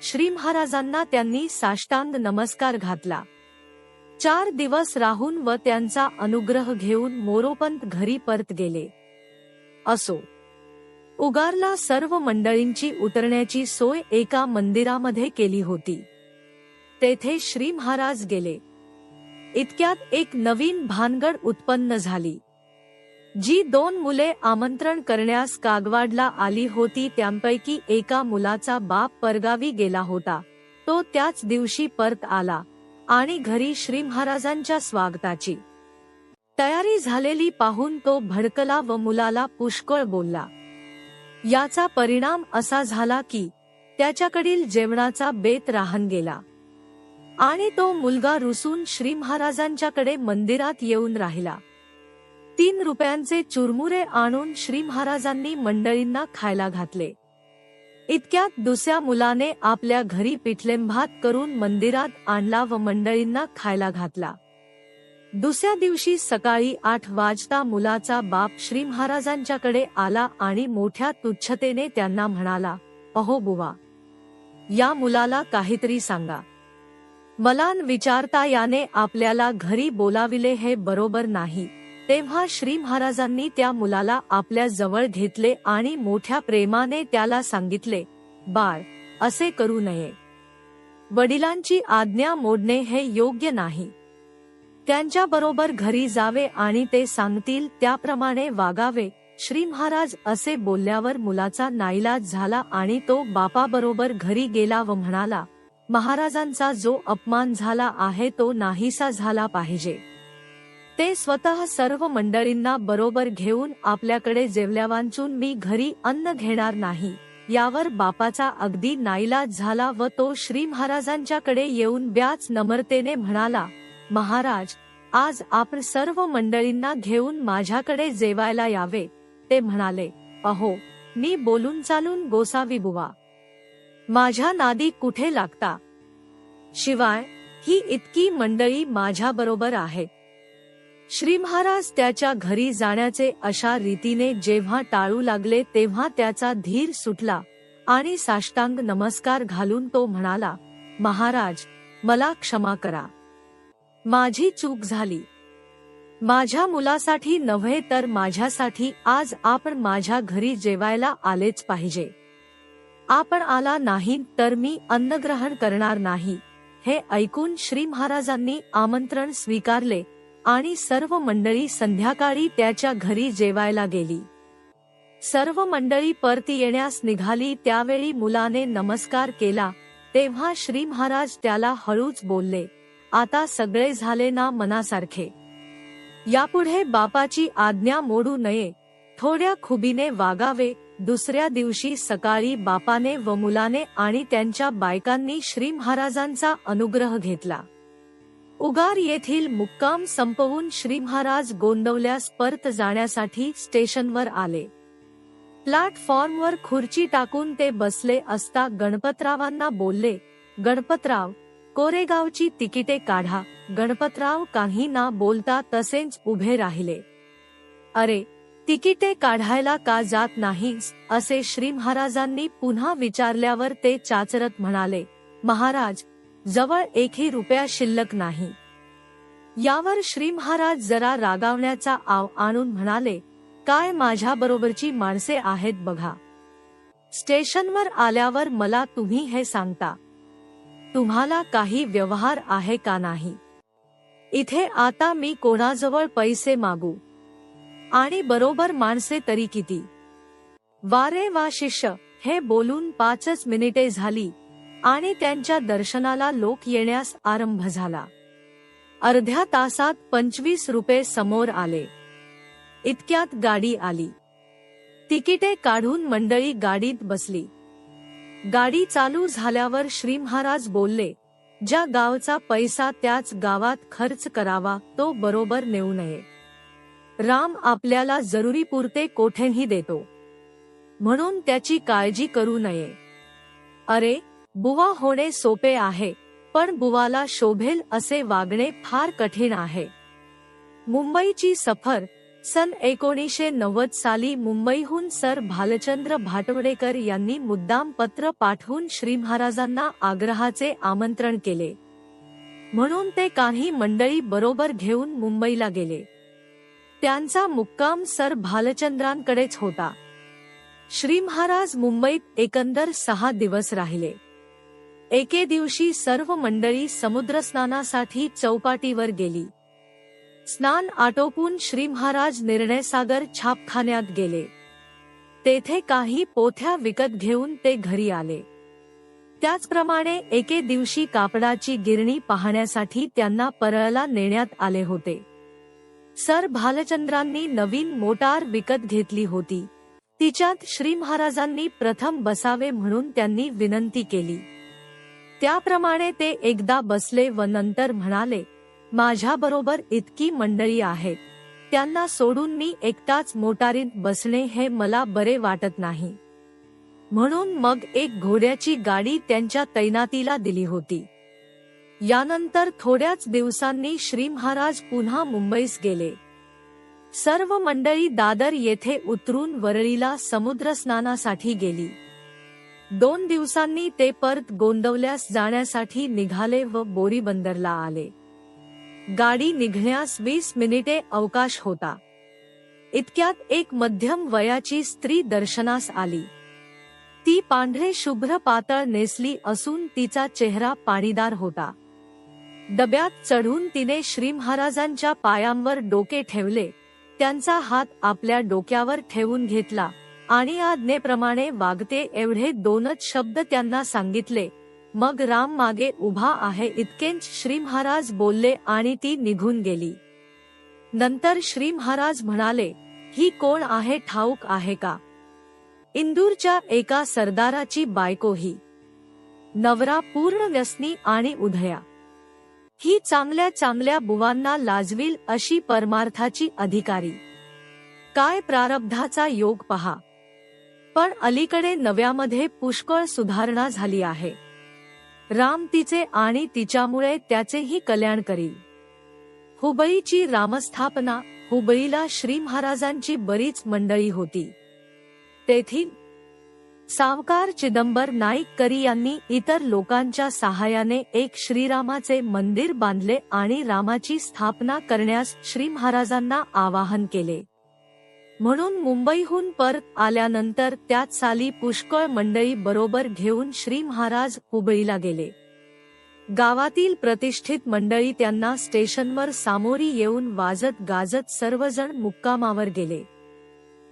श्री महाराजांना त्यांनी साष्टांग नमस्कार घातला. 4 दिवस राहून व त्यांचा अनुग्रह घेऊन मोरोपंत घरी परत गेले. असो, उगारला सर्व मंडळींची उतरण्याची सोय एका मंदिरामध्ये केली होती. तेथे श्री महाराज गेले. इतक्यात एक नवीन भानगड उत्पन्न झाली. जी 2 मुले आमंत्रण करण्यास कागवाडला आली होती त्यांपैकी एका मुलाचा बाप परगावी गेला होता. तो त्याच दिवशी परत आला आणि घरी श्री महाराजांच्या स्वागताची तयारी झालेली पाहून तो भडकला व मुलाला पुष्कळ बोलला. याचा परिणाम असा झाला की त्याच्याकडील जेवणाचा बेत राहून गेला आणि तो मुलगा रुसून श्री महाराजांच्याकडे मंदिरात येऊन राहिला. 3 रुपयांचे चुरमुरे आणून श्री महाराजांनी मंडळींना खायला घातले. इतक्यात दुसऱ्या मुलाने आपल्या घरी पिठलेम भात करून मंदिरात आणला व मंडळींना खायला घातला. दुसऱ्या दिवशी सकाळी 8 वाजता मुलाचा बाप श्री महाराजांच्याकडे आला आणि मोठ्या तुच्छतेने त्यांना म्हणाला, अहो बुवा, या मुलाला काहीतरी सांगा. मला न विचारता याने आपल्याला घरी बोलाविले हे बरोबर नाही. तेव्हा श्री महाराजांनी त्या मुलाला आपल्या जवळ घेतले आणि मोठ्या प्रेमाने त्याला सांगितले, बाळ, असे करू नये. वडिलांची आज्ञा मोडणे हे योग्य नाही. त्यांच्याबरोबर घरी जावे आणि ते सांगतील त्याप्रमाणे वागावे. श्री महाराज असे बोलल्यावर मुलाचा नाईलाज झाला आणि तो बापाबरोबर घरी गेला व म्हणाला, महाराजांचा जो अपमान झाला आहे तो नाहीसा झाला पाहिजे. ते स्वतः सर्व मंडळींना बरोबर घेऊन आपल्याकडे जेवल्यावांचून मी घरी अन्न घेणार नाही. यावर बापाचा अगदी नाईलाज झाला व तो श्री महाराजांच्याकडे येऊन ब्याच नम्रतेने म्हणाला, महाराज, आज आपण सर्व मंडळींना घेऊन माझ्याकडे जेवायला यावे. ते म्हणाले, अहो, मी बोलून चालून गोसावी बुवा, माझ्या नादी कुठे लागता? शिवाय ही इतकी मंडळी माझ्या बरोबर आहे. श्री महाराज त्याच्या घरी जाण्याचे अशा रीतीने जेव्हा टाळू लागले तेव्हा त्याचा धीर सुटला आणि साष्टांग नमस्कार घालून तो म्हणाला, महाराज, मला क्षमा करा. माझी चूक झाली. माझ्या मुलासाठी नव्हे तर माझ्यासाठी आज आपण माझ्या घरी जेवायला आलेच पाहिजे. आपण आला नाही तर मी अन्नग्रहण करणार नाही. हे ऐकून श्री महाराजांनी आमंत्रण स्वीकारले आणि सर्व मंडळी संध्याकाळी त्याच्या घरी जेवायला गेली. सर्व मंडळी परती येण्यास निघाली त्यावेळी मुलाने नमस्कार केला तेव्हा श्री महाराज त्याला हळूच बोलले, आता सगळे झाले ना मनासारखे. यापुढे बापाची आज्ञा मोडू नये, थोड्या खुबीने वागावे. दुसऱ्या दिवशी सकाळी बापाने व मुलाने आणि त्यांच्या बायकांनी श्री महाराजांचा अनुग्रह घेतला. उगार येथील मुक्काम संपवून श्री महाराज गोंदवल्यास परत जाण्यासाठी स्टेशनवर आले. प्लॅटफॉर्मवर खुर्ची टाकून ते बसले असता गणपतरावांना बोलले, गणपतराव, कोरेगावची तिकिटे काढा. गणपतराव काही ना बोलता तसेच उभे राहिले. अरे, तिकिटे काढायला का जात नाहीस? असे श्री महाराजांनी पुन्हा विचारल्यावर ते चाचरत म्हणाले, महाराज, जवळ एकही रुपया शिल्लक नाही. यावर श्री महाराज जरा रागावण्याचा आव आणून म्हणाले, काय माझ्या बरोबरची माणसे आहेत बघा. स्टेशनवर आल्यावर मला तुम्ही हे सांगता, तुम्हाला काही व्यवहार आहे का नाही? इथे आता मी कोणाजवळ पैसे मागू? आणि बरोबर माणसे तरी किती? वारे वा शिष्य. हे बोलून 5 मिनिटे झाली आणि त्यांच्या दर्शनाला लोक येण्यास आरंभ झाला. अर्ध्या तासात 25 रुपये समोर आले. इतक्यात गाडी आली. तिकिटे काढून मंडळी गाडीत बसली. गाडी चालू झाल्यावर श्री महाराज बोलले, ज्या गावचा पैसा त्याच गावात खर्च करावा, तो बरोबर नेऊ नये. राम आपल्याला जरुरीपुरते कोठेही देतो, म्हणून त्याची काळजी करू नये. अरे, बुवा होणे सोपे आहे, पण बुवाला शोभेल असे वागणे फार कठीण आहे. मुंबईची सफर. सन 1990 साली मुंबईहून सर भालचंद्र भाटवडेकर यांनी मुद्दाम पत्र पाठवून श्री महाराजांना आग्रहाचे आमंत्रण केले. म्हणून ते काही मंडळी बरोबर घेऊन मुंबईला गेले. त्यांचा मुक्काम सर भालचंद्रांकडेच होता. श्री महाराज मुंबईत एकंदर 6 दिवस राहिले. एके दिवशी सर्व मंडळी समुद्रस्नानासाठी चौपाटीवर गेली. स्नान आटोपून श्री महाराज निर्णयसागर छापखान्यात गेले. तेथे काही पोथ्या विकत घेऊन ते घरी आले. त्याचप्रमाणे एके दिवशी कापडाची गिरणी पाहण्यासाठी त्यांना परळला नेण्यात आले होते. सर भालचंद्रांनी नवीन मोटार विकत घेतली होती. तिच्यात श्री महाराजांनी प्रथम बसावे म्हणून त्यांनी विनंती केली. त्याप्रमाणे ते एकदा बसले व नंतर म्हणाले, माझ्याबरोबर इतकी मंडळी आहेत, त्यांना सोडून मी एकटाच मोटारीत बसणे हे मला बरे वाटत नाही. म्हणून मग एक घोड्याची गाडी त्यांच्या तैनातीला दिली होती. यानंतर थोड्याच दिवसांनी श्री महाराज पुन्हा मुंबईस गेले. सर्व मंडळी दादर येथे उतरून वरळीला समुद्रस्नानासाठी गेली. 2 दिवसांनी ते परत गोंदवल्यास जाण्यासाठी निघाले व बोरीबंदरला आले. गाडी निघण्यास 20 मिनिटे अवकाश होता. इतक्यात एक मध्यम वयाची स्त्री दर्शनास आली. ती पांढरे शुभ्र पातळ नेसली असून तिचा चेहरा पाणीदार होता. डब्यात चढून तिने श्री महाराजांच्या पायांवर डोके ठेवले, त्यांचा हात आपल्या डोक्यावर ठेवून घेतला आणि आज्ञेप्रमाणे वागते एवढे 2च शब्द त्यांना सांगितले. मग राम मागे उभा आहे इतकेच श्री महाराज बोलले आणि ती निघून गेली. नंतर श्री महाराज म्हणाले, ही कोण आहे ठाऊक आहे का? इंदूरच्या एका सरदाराची बायको ही. नवरा पूर्ण व्यसनी आणि उधया. ही चांगल्या चांगल्या बुवांना लाजवील अशी परमार्थाची अधिकारी. काय प्रारब्धाचा योग पहा. पण अलीकडे नव्यामध्ये पुष्कळ सुधारणा झाली आहे. राम तिचे आणि तिच्यामुळे त्याचेही कल्याण करील. हुबळीची रामस्थापना. हुबळीला श्री महाराजांची बरीच मंडळी होती. तेथील सावकार चिदंबर नाईक करी यांनी इतर लोकांच्या सहाय्याने एक श्रीरामाचे मंदिर बांधले आणि रामाची स्थापना करण्यास श्री महाराजांना आवाहन केले. म्हणून मुंबईहून परत आल्यानंतर त्याच साली पुष्कळ मंडळी बरोबर घेऊन श्री महाराज हुबळीला गेले. गावातील प्रतिष्ठित मंडळी त्यांना स्टेशनवर सामोरी येऊन वाजत गाजत सर्वजण मुक्कामावर गेले.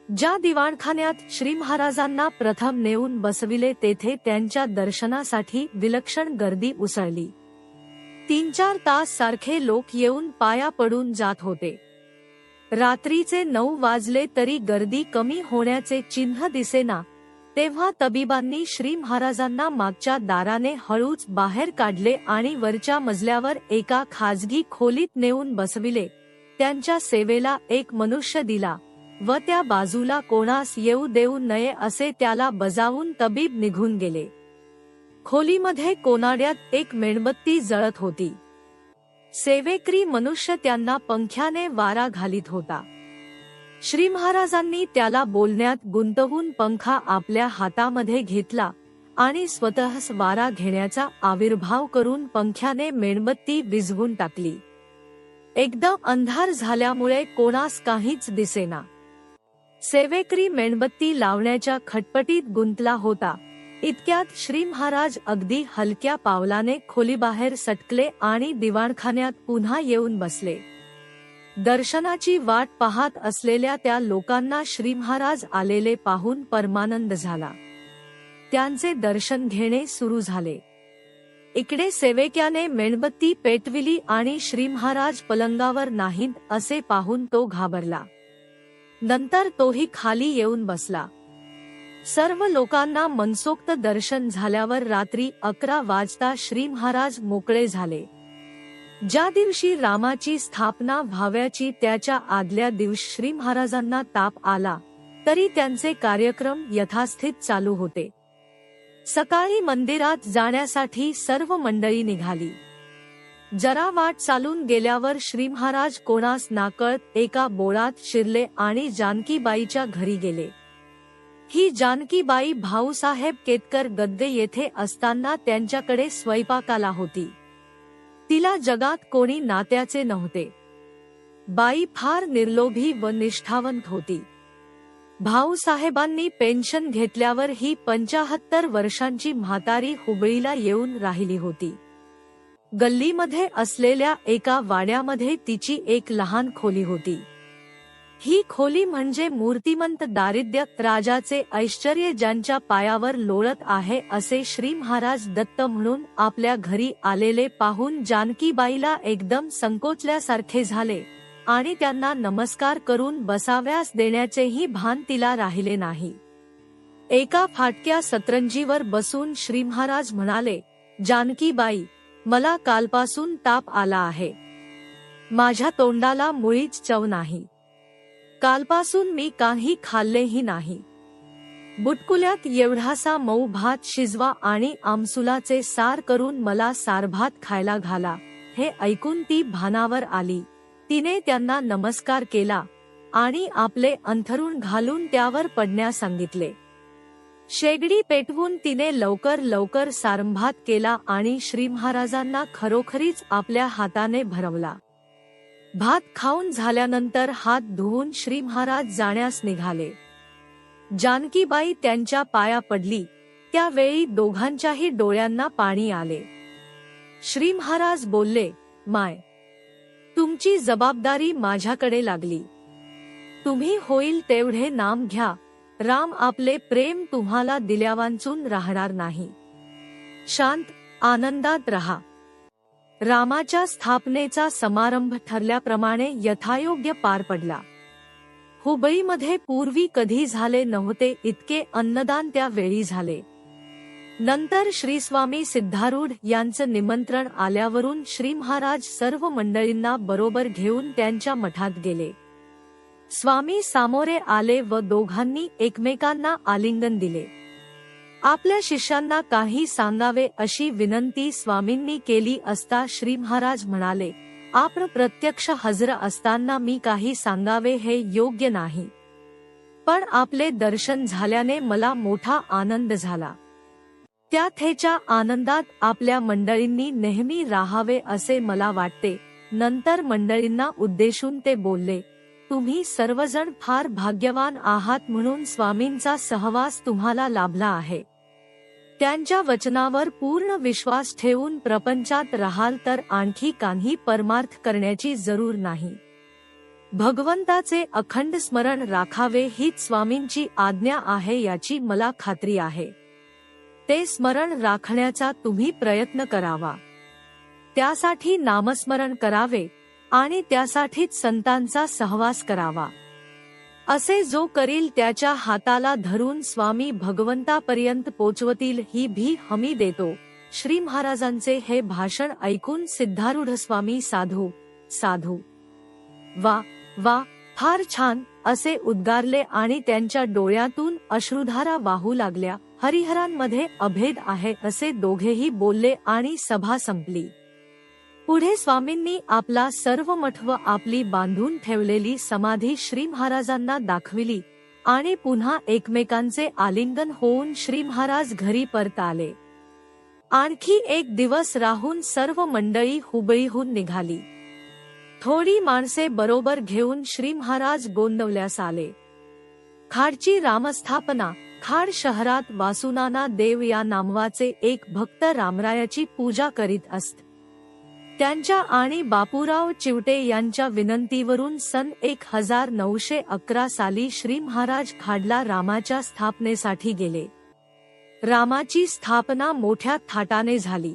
ज्या दिवाणखान्यात श्री महाराजांना प्रथम नेऊन बसविले तेथे त्यांच्या दर्शनासाठी विलक्षण गर्दी उसळली. 3-4 तास सारखे लोक येऊन पाया पडून जात होते. रात्रीचे 9 वाजले तरी गर्दी कमी होण्याचे चिन्ह दिसेना. तेव्हा तबीबांनी श्री महाराजांना मागच्या दाराने हळूच बाहेर काढले आणि वरच्या मजल्यावर एका खाजगी खोलीत नेऊन बसविले. त्यांच्या सेवेला एक मनुष्य दिला व त्या बाजूला कोणास येऊ देऊ नये असे त्याला बजावून तबीब निघून गेले. खोलीमध्ये कोनाड्यात एक मेणबत्ती जळत होती. सेवेकरी मनुष्य त्यांना पंख्याने वारा घालीत होता. श्री महाराजांनी त्याला बोलण्यात गुंतवून पंखा आपल्या हातामध्ये घेतला आणि स्वतःच वारा घेण्याचा आविर्भाव करून पंख्याने मेणबत्ती विझवून टाकली. एकदम अंधार झाल्यामुळे कोणास काहीच दिसेना. सेवेकरी मेणबत्ती लावण्याच्या खटपटीत गुंतला होता. इतक्यात श्री महाराज अगदी हलक्या पावलाने खोलीबाहेर सटकले आणि दिवाणखान्यात पुन्हा येऊन बसले. दर्शनाची वाट पाहत असलेल्या त्या लोकांना श्री महाराज आलेले पाहून परमानंद झाला. त्यांचे दर्शन घेणे सुरू झाले. इकडे सेवेक्याने मेणबत्ती पेटविली आणि श्री महाराज पलंगावर नाहीत असे पाहून तो घाबरला. नंतर तोही खाली येऊन बसला. सर्व लोकांना मनसोक्त दर्शन झाल्यावर रात्री 11 वाजता श्री महाराज मोकळे झाले. ज्या दिवशी रामाची स्थापना व्हाव्याची त्याच्या आदल्या दिवशी श्री महाराजांना ताप आला तरी त्यांचे कार्यक्रम यथास्थित चालू होते. सकाळी मंदिरात जाण्यासाठी सर्व मंडळी निघाली. जरा वाट चालून गेल्यावर श्री महाराज कोणास नाकळत एका बोळात शिरले आणि जानकीबाईच्या घरी गेले. ही जानकीबाई भाऊसाहेब केतकर गद्दे येथे असताना त्यांच्याकडे स्वयंपाकाला होती. तिला जगात कोणी नात्याचे नव्हते. बाई फार निर्लोभी व निष्ठावंत होती. भाऊसाहेबांनी पेन्शन घेतल्यावर ही 75 वर्षांची म्हातारी हुबळीला येऊन राहिली होती. गल्लीमध्ये असलेल्या एका वाड्यामध्ये तिची एक लहान खोली होती. ही खोली म्हणजे मूर्तिमंत दारिद्र्य राजाचे ऐश्वर्य ज्यांच्या पायावर लोळत आहे असे श्री महाराज दत्त म्हणून आपल्या घरी आलेले पाहून जानकीबाईला एकदम संकोचल्यासारखे झाले आणि त्यांना नमस्कार करून बसाव्यास देण्याचेही भान तिला राहिले नाही. एका फाटक्या सतरंजीवर बसून श्री महाराज म्हणाले, जानकीबाई, मला कालपासून ताप आला आहे. माझ्या तोंडाला मुळीच चव नाही. कालपासून मी काही खाल्लेही नाही. बुटकुल्यात एवढासा मऊ भात शिजवा आणि आमसुलाचे सार करून मला सारभात खायला घाला. हे ऐकून ती भानावर आली. तिने त्यांना नमस्कार केला आणि आपले अंथरूण घालून त्यावर पडण्यास सांगितले. शेगडी पेटवून तिने लवकर लवकर सारभात केला आणि श्री महाराजांना खरोखरीच आपल्या हाताने भरवला. भात खाऊन झाल्यानंतर हात धुवून श्री महाराज जाण्यास निघाले. जानकीबाई त्यांच्या पाया पडली. त्यावेळी दोघांच्याही डोळ्यांना पाणी आले. श्री महाराज बोलले, माय, तुमची जबाबदारी माझ्याकडे लागली. तुम्ही होईल तेवढे नाम घ्या. राम आपले प्रेम तुम्हाला दिल्यावांचून राहणार नाही. शांत आनंदात रहा. रामाच्या स्थापनेचा समारंभ ठरल्याप्रमाणे यथायोग्य पार पडला. हुबळीमध्ये पूर्वी कधी झाले नव्हते इतके अन्नदान त्या वेळी झाले. नंतर श्री स्वामी सिद्धारूढ यांचं निमंत्रण आल्यावरून श्री महाराज सर्व मंडळींना बरोबर घेऊन त्यांच्या मठात गेले. स्वामी सामोरे आले व दोघांनी एकमेकांना आलिंगन दिले. आपल्या शिष्यांना काही सांगावे अशी विनंती स्वामींनी केली असता श्री महाराज म्हणाले, आपण प्रत्यक्ष हजर असताना मी काही सांगावे हे योग्य नाही, पण आपले दर्शन झाल्याने मला मोठा आनंद झाला. त्याच्या आनंदात आपल्या मंडळींनी नेहमी राहावे असे मला वाटते. नंतर मंडळींना उद्देशून ते बोलले, तुम्ही सर्वजण फार भाग्यवान आहात म्हणून स्वामींचा सहवास तुम्हाला लाभला आहे. त्यांच्या वचनावर पूर्ण विश्वास ठेवून प्रपंचात राहाल तर आणखी काही परमार्थ करण्याची जरूर नाही. भगवंताचे अखंड स्मरण राखावे हीच स्वामींची आज्ञा आहे याची मला खात्री आहे. ते स्मरण राखण्याचा तुम्ही प्रयत्न करावा. त्यासाठी नामस्मरण करावे आणि त्यासाठीच संतांचा सहवास करावा. असे जो करील त्याच्या हाताला धरून स्वामी भगवंतापर्यंत पोचवतील ही भी हमी देतो. श्री महाराजांचे हे भाषण ऐकून सिद्धारूढ स्वामी साधू साधू वा वा फार छान असे उद्गारले आणि त्यांच्या डोळ्यातून अश्रुधारा वाहू लागल्या. हरिहरांमध्ये अभेद आहे असे दोघेही बोलले आणि सभा संपली. पुढे स्वामींनी आपला सर्व मठ व आपली बांधून ठेवलेली समाधी श्री महाराजांना दाखविली आणि पुन्हा एकमेकांचे आलिंगन होऊन श्री महाराज घरी परत आले. आणखी एक दिवस राहून सर्व मंडळी हुबळीहून निघाली. थोडी माणसे बरोबर घेऊन श्री महाराज गोंदवल्यास आले. खाडची रामस्थापना. खाड शहरात वासुनाना देव या नामवाचे एक भक्त रामरायाची पूजा करीत असत. त्यांच्या आणि बापूराव चिवटे यांच्या विनंतीवरून सन 1911 साली श्री महाराज खाडला रामाच्या स्थापनेसाठी गेले. रामाची स्थापना मोठ्या थाटाने झाली.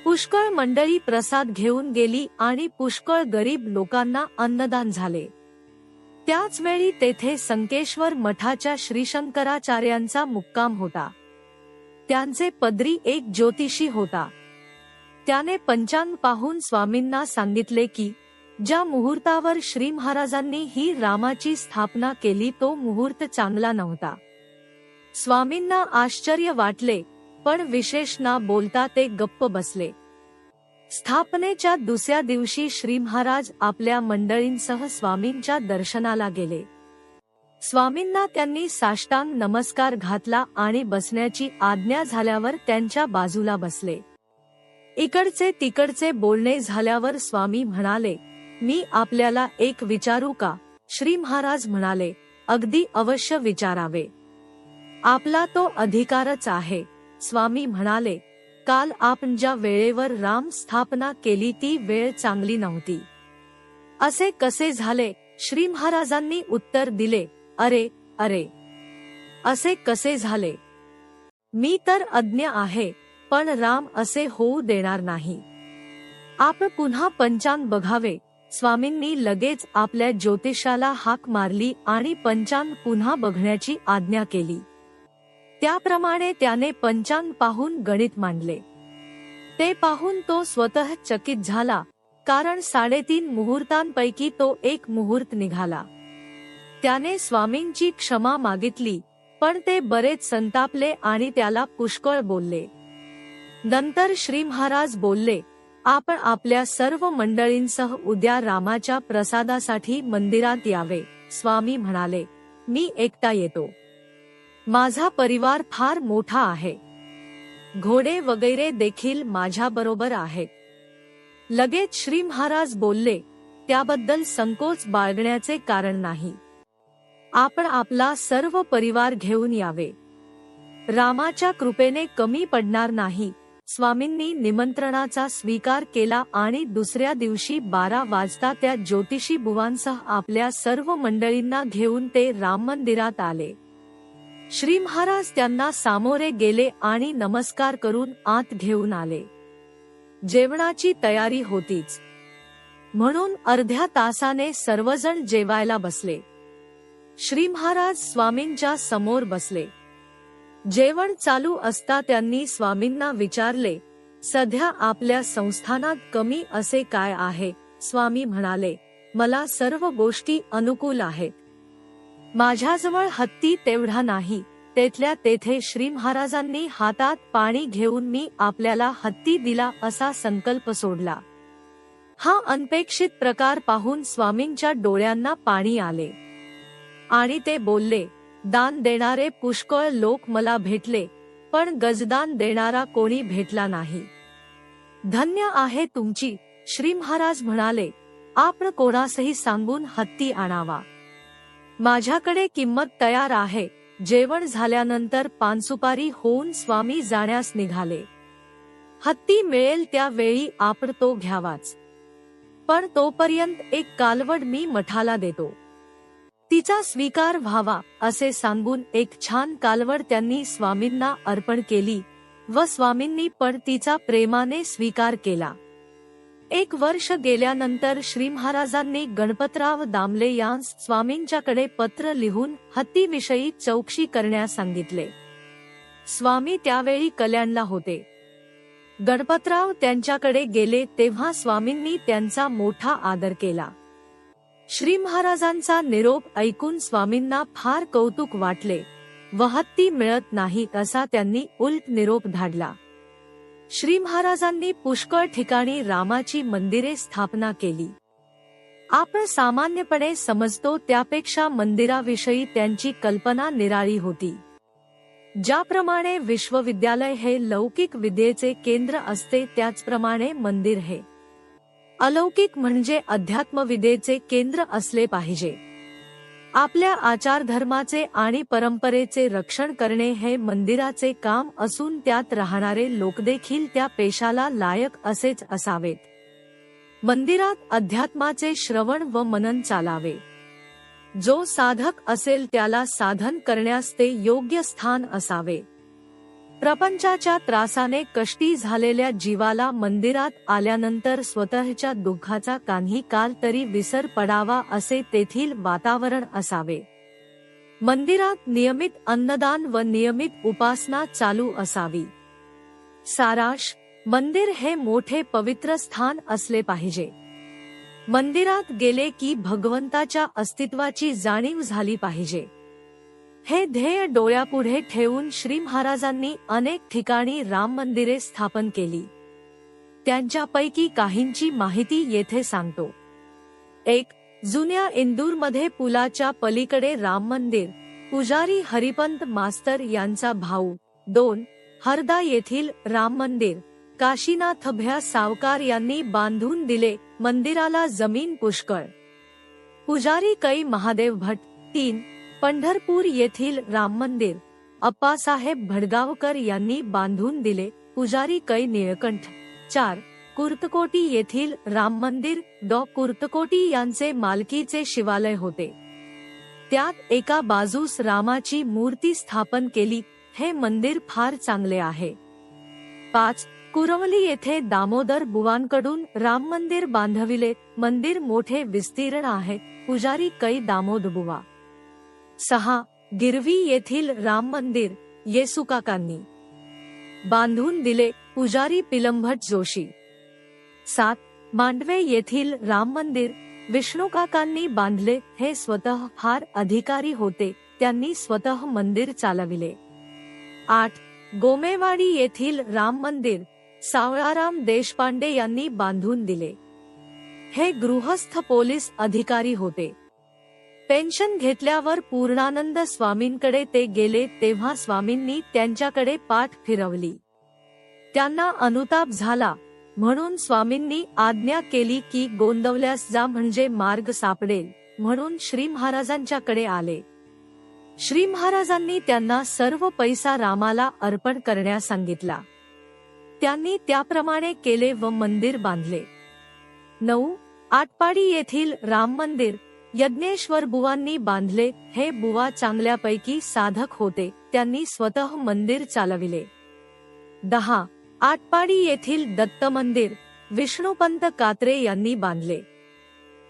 पुष्कळ मंडळी प्रसाद घेऊन गेली आणि पुष्कळ गरीब लोकांना अन्नदान झाले. त्याच वेळी तेथे संकेश्वर मठाच्या श्रीशंकराचार्यांचा मुक्काम होता. त्यांचे पदरी एक ज्योतिषी होता. त्याने पंचांग पाहून स्वामींना सांगितले की ज्या मुहूर्तावर श्री महाराजांनी ही रामाची स्थापना केली तो मुहूर्त चांगला नव्हता. स्वामींना आश्चर्य वाटले, पण विशेष ना बोलता ते गप्प बसले. स्थापनेच्या दुसऱ्या दिवशी श्री महाराज आपल्या मंडळींसह स्वामींच्या दर्शनाला गेले. स्वामींना त्यांनी साष्टांग नमस्कार घातला आणि बसण्याची आज्ञा झाल्यावर त्यांच्या बाजूला बसले. इकडचे तिकडचे बोलणे झाल्यावर स्वामी म्हणाले, मी आपल्याला एक विचारू का? श्री महाराज म्हणाले, अगदी अवश्य विचारावे, आपला तो अधिकारच आहे. स्वामी म्हणाले, काल आपण ज्या वेळेवर राम स्थापना केली ती वेळ चांगली नव्हती. असे कसे झाले? श्री महाराजांनी उत्तर दिले, अरे अरे, असे कसे झाले? मी तर अज्ञ आहे, पण राम असे होऊ देणार नाही. आपण पुन्हा पंचांग बघावे. स्वामींनी लगेच आपल्या ज्योतिषाला हाक मारली आणि पंचांग पुन्हा बघण्याची आज्ञा केली. त्याप्रमाणे त्याने पंचांग पाहून गणित मांडले. ते पाहून तो स्वतः चकित झाला, कारण 3.5 मुहूर्तांपैकी तो एक मुहूर्त निघाला. त्याने स्वामींची क्षमा मागितली, पण ते बरेच संतापले आणि त्याला पुष्कळ बोलले. नंतर श्री महाराज बोलले, आपण आपल्या सर्व मंडळींसह उद्या रामाच्या प्रसादासाठी मंदिरात यावे. स्वामी म्हणाले, मी एकटा येतो. माझा परिवार फार मोठा आहे. घोडे वगैरे देखील माझ्या बरोबर आहेत. लगेच श्री महाराज बोलले, त्याबद्दल संकोच बाळगण्याचे कारण नाही. आपण आपला सर्व परिवार घेऊन यावे. रामाच्या कृपेने कमी पडणार नाही. स्वामींनी निमंत्रणाचा स्वीकार केला आणि दुसऱ्या दिवशी 12 वाजता त्या ज्योतिषी बुवांसह आपल्या सर्व मंडळींना घेऊन ते राम मंदिरात आले. श्री महाराज त्यांना सामोरे गेले आणि नमस्कार करून आत घेऊन आले. जेवणाची तयारी होतीच, म्हणून अर्ध्या तासाने सर्वजण जेवायला बसले. श्री महाराज स्वामींच्या समोर बसले. जेवण चालू असता त्यांनी स्वामींना विचारले, सध्या आपल्या संस्थानात कमी असे काय आहे? स्वामी म्हणाले, मला सर्व गोष्टी अनुकूल आहेत. माझ्याजवळ हत्ती तेवढा नाही. तेथल्या तेथे श्री महाराजांनी हातात पाणी घेऊन मी आपल्याला हत्ती दिला असा संकल्प सोडला. हा अनपेक्षित प्रकार पाहून स्वामींच्या डोळ्यांना पाणी आले आणि ते बोलले, दान देणारे पुष्कळ लोक मला भेटले, पण गजदान देणारा कोणी भेटला नाही. धन्य आहे तुमची. श्री महाराज म्हणाले, आपण कोणासही सांगून हत्ती आणावा. माझ्याकडे किंमत तयार आहे. जेवण झाल्यानंतर पानसुपारी होऊन स्वामी जाण्यास निघाले. हत्ती मिळेल त्यावेळी आपण तो घ्यावाच, पण तोपर्यंत एक कालवड मी मठाला देतो, तिचा स्वीकार व्हावा असे सांगून एक छान कालवड त्यांनी स्वामींना अर्पण केली व स्वामींनी पण तिचा प्रेमाने स्वीकार केला. 1 वर्ष गेल्यानंतर श्री महाराजांनी गणपतराव दामले यांस स्वामींच्याकडे पत्र लिहून हत्तीविषयी चौकशी करण्यास सांगितले. स्वामी त्यावेळी कल्याणला होते. गणपतराव त्यांच्याकडे गेले तेव्हा स्वामींनी त्यांचा मोठा आदर केला. श्री महाराजांचा निरोप ऐकून स्वामींना फार कौतुक वाटले व हत्ती मिळत नाही असा त्यांनी उलट निरोप धाडला. श्री महाराजांनी पुष्कळ ठिकाणी रामाची मंदिरे स्थापना केली. आपण सामान्यपणे समजतो त्यापेक्षा मंदिराविषयी त्यांची कल्पना निराळी होती. ज्याप्रमाणे विश्वविद्यालय हे लौकिक विद्येचे केंद्र असते, त्याचप्रमाणे मंदिर हे अलौकिक म्हणजे अध्यात्मविद्येचे केंद्र असले पाहिजे. आपल्या आचारधर्माचे आणि परंपरेचे रक्षण करणे हे मंदिराचे काम असून त्यात राहणारे लोकदेखील त्या पेशाला लायक असेच असावेत. मंदिरात अध्यात्माचे श्रवण व मनन चालावे. जो साधक असेल त्याला साधन करण्यास ते योग्य स्थान असावे. प्रपंचाच्या त्रासाने कष्टी झालेल्या जीवाला मंदिरात आल्यानंतर स्वतःच्या दुःखाचा काही काल तरी विसर पडावा असे तेथील वातावरण असावे. मंदिरात नियमित अन्नदान व नियमित उपासना चालू असावी. सारांश, मंदिर हे मोठे पवित्र स्थान असले पाहिजे. मंदिरात गेले की भगवंताच्या अस्तित्वाची जाणीव झाली पाहिजे. हे ध्येय डोळ्यापुढे ठेवून श्री महाराजांनी अनेक ठिकाणी राम मंदिरे स्थापन केली. त्यांच्यापैकी काहींची माहिती येथे सांगतो. 1. जुन्या इंदूरमध्ये पुलाच्या पलीकडे राम मंदिर, पुजारी हरिपंत मास्तर यांचा भाऊ. 2. हरदा येथील राम मंदिर, काशीनाथभ्या सावकार यांनी बांधून दिले. मंदिराला जमीन पुष्कळ. पुजारी कै महादेव भट. 3. पंढरपूर येथील राम मंदिर, अप्पासाहेब भडगावकर यांनी बांधून दिले. पुजारी कै निळकंठ. 4. कुर्तकोटी येथील राम मंदिर, डॉ. कुर्तकोटी यांचे मालकीचे शिवालय होते. त्यात एका बाजूस रामाची मूर्ती स्थापन केली. हे मंदिर फार चांगले आहे. 5. कुरवली येथे दामोदर बुवांकडून राम मंदिर बांधविले. मंदिर मोठे विस्तीर्ण आहे. पुजारी कै दामोदबुवा. 6. गिरवी येथील राम मंदिर, येसुकाकांनी बांधून दिले. पुजारी पिलंभट जोशी. 7. मांडवे येथील राम मंदिर, विष्णुकाकांनी बांधले. हे स्वतः फार अधिकारी होते. त्यांनी स्वतः मंदिर चालविले. 8. गोमेवाडी येथील राम मंदिर, सावळाराम देशपांडे यांनी बांधून दिले. हे गृहस्थ पोलीस अधिकारी होते. पेन्शन घेतल्यावर पूर्णानंद स्वामींकडे ते गेले तेव्हा स्वामींनी त्यांच्याकडे पाठ फिरवली. त्यांना अनुताप झाला म्हणून स्वामींनी आज्ञा केली की गोंदवल्यास जा म्हणजे मार्ग सापडेल. म्हणून श्री महाराजांच्याकडे आले. श्री महाराजांनी त्यांना सर्व पैसा रामाला अर्पण करण्यास सांगितला. त्यांनी त्याप्रमाणे केले व मंदिर बांधले. 9. आटपाडी येथील राम मंदिर, यज्ञेश्वर बुवांनी बांधले. हे बुवा चांगल्यापैकी साधक होते. त्यांनी स्वतः मंदिर चालविले. 10. आटपाडी येथील दत्त मंदिर विष्णुपंत कात्रे यांनी बांधले.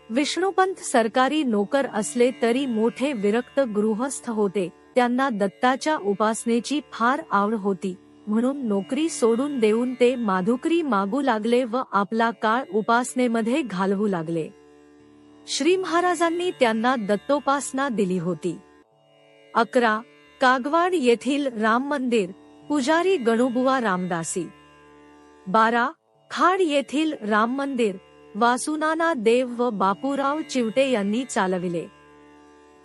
विष्णुपंत सरकारी नोकर असले तरी मोठे विरक्त गृहस्थ होते. त्यांना दत्ताच्या उपासनेची फार आवड होती, म्हणून नोकरी सोडून देऊन ते माधुकरी मागू लागले व आपला काळ उपासनेमध्ये घालवू लागले. श्री महाराजांनी त्यांना दत्तोपासना दिली होती. 11. कागवाड येथील राम मंदिर पुजारी गणूबुवा रामदासी. 12. खाड येथील राम मंदिर वासुनाना देव व बापूराव चिवटे यांनी चालविले.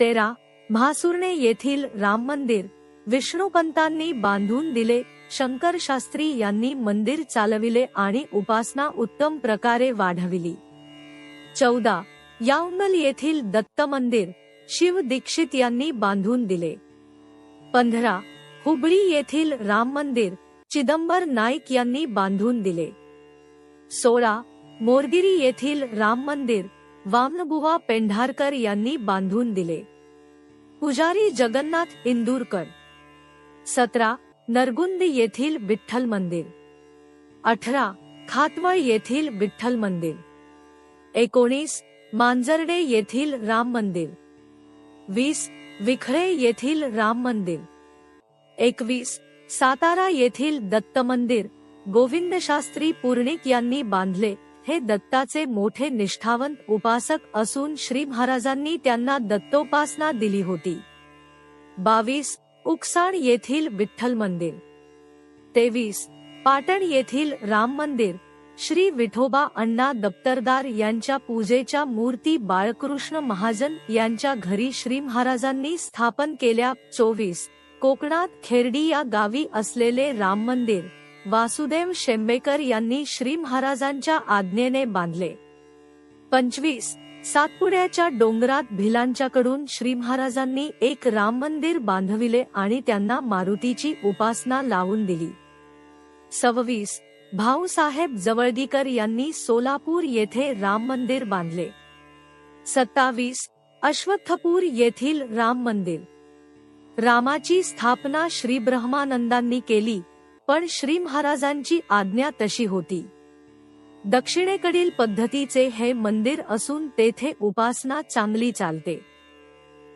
13. म्हासुर्णे येथील राम मंदिर विष्णुपंतांनी बांधून दिले. शंकर शास्त्री यांनी मंदिर चालविले आणि उपासना उत्तम प्रकारे वाढविली. 14. यावंगल येथील दत्त मंदिर शिव दीक्षित यांनी बांधून दिले. 15. हुबळी येथील राम मंदिर चिदंबर नाईक यांनी बांधून दिले. 16. मोरगिरी येथील राम मंदिर वामनबुवा पेंढारकर यांनी बांधून दिले. पुजारी जगन्नाथ इंदूरकर. 17. नरगुंद येथील विठ्ठल मंदिर. 18. खातवळ येथील विठ्ठल मंदिर. 19. मांजर्डे येथील राम मंदिर. 20. विखळे येथील राम मंदिर. 21. सातारा येथील दत्त मंदिर गोविंद शास्त्री पूर्णिक यांनी बांधले. हे दत्ताचे मोठे निष्ठावंत उपासक असून श्री महाराजांनी त्यांना दत्तोपासना दिली होती. 22. उकसाड येथील विठ्ठल मंदिर. 23. पाटण येथील राम मंदिर श्री विठोबा अण्णा दप्तरदार यांच्या पूजेच्या मूर्ती बाळकृष्ण महाजन यांच्या घरी श्री महाराजांनी स्थापन केल्या. 24. कोकणात खेर्डी या गावी असलेले राम मंदिर वासुदेव शेंबेकर यांनी श्री महाराजांच्या आज्ञेने बांधले. 25. सातपुड्याच्या डोंगरात भिलांच्याकडून श्री महाराजांनी एक राम मंदिर बांधविले आणि त्यांना मारुतीची उपासना लावून दिली. 26. भाऊसाहेब जवळगीकर यांनी सोलापूर येथे राम मंदिर बांधले. 27. अश्वत्थपूर येथील राम मंदिर. रामाची स्थापना श्री ब्रह्मानंदांनी केली, पण श्री महाराजांची आज्ञा तशी होती. दक्षिणेकडील पद्धतीचे हे मंदिर असून तेथे उपासना चांगली चालते.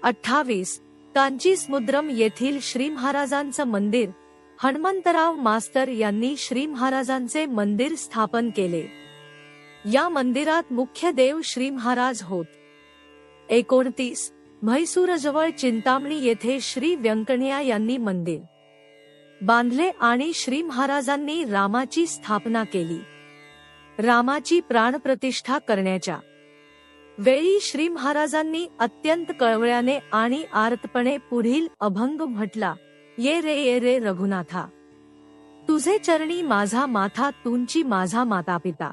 28. कांची समुद्रम येथील श्री महाराजांचं मंदिर हनुमंतराव मास्तर यांनी श्री महाराजांचे मंदिर स्थापन केले. या मंदिरात मुख्य देव श्री महाराज होत. 29. म्हैसूरजवळ चिंतामणी येथे श्री व्यंकणिया यांनी मंदिर बांधले आणि श्री महाराजांनी रामाची स्थापना केली. रामाची प्राणप्रतिष्ठा करण्याच्या वेळी श्री महाराजांनी अत्यंत कळवळ्याने आणि आर्तपणे पुढील अभंग म्हटला. ये रे रघुनाथा, तुझे चरणी माझा माथा, तुंची माझा माता पिता.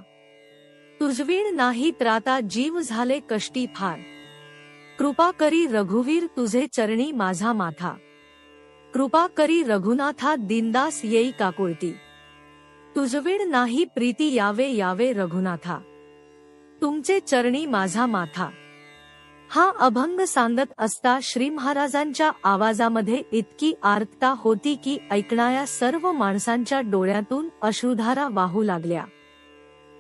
तुझवीण नाही त्राता, जीव झाले कष्टी फार. कृपा करी रघुवीर, तुझे चरणी माझा माथा. कृपा करी रघुनाथा, दीनदास येई काकुळती. तुझवीण नाही प्रीती, यावे यावे रघुनाथा, तुमचे चरणी माझा माथा. हा अभंग सांगत असता श्री महाराजांच्या आवाजामध्ये इतकी आर्तता होती की ऐकणाऱ्या सर्व माणसांच्या डोळ्यातून अश्रुधारा वाहू लागल्या.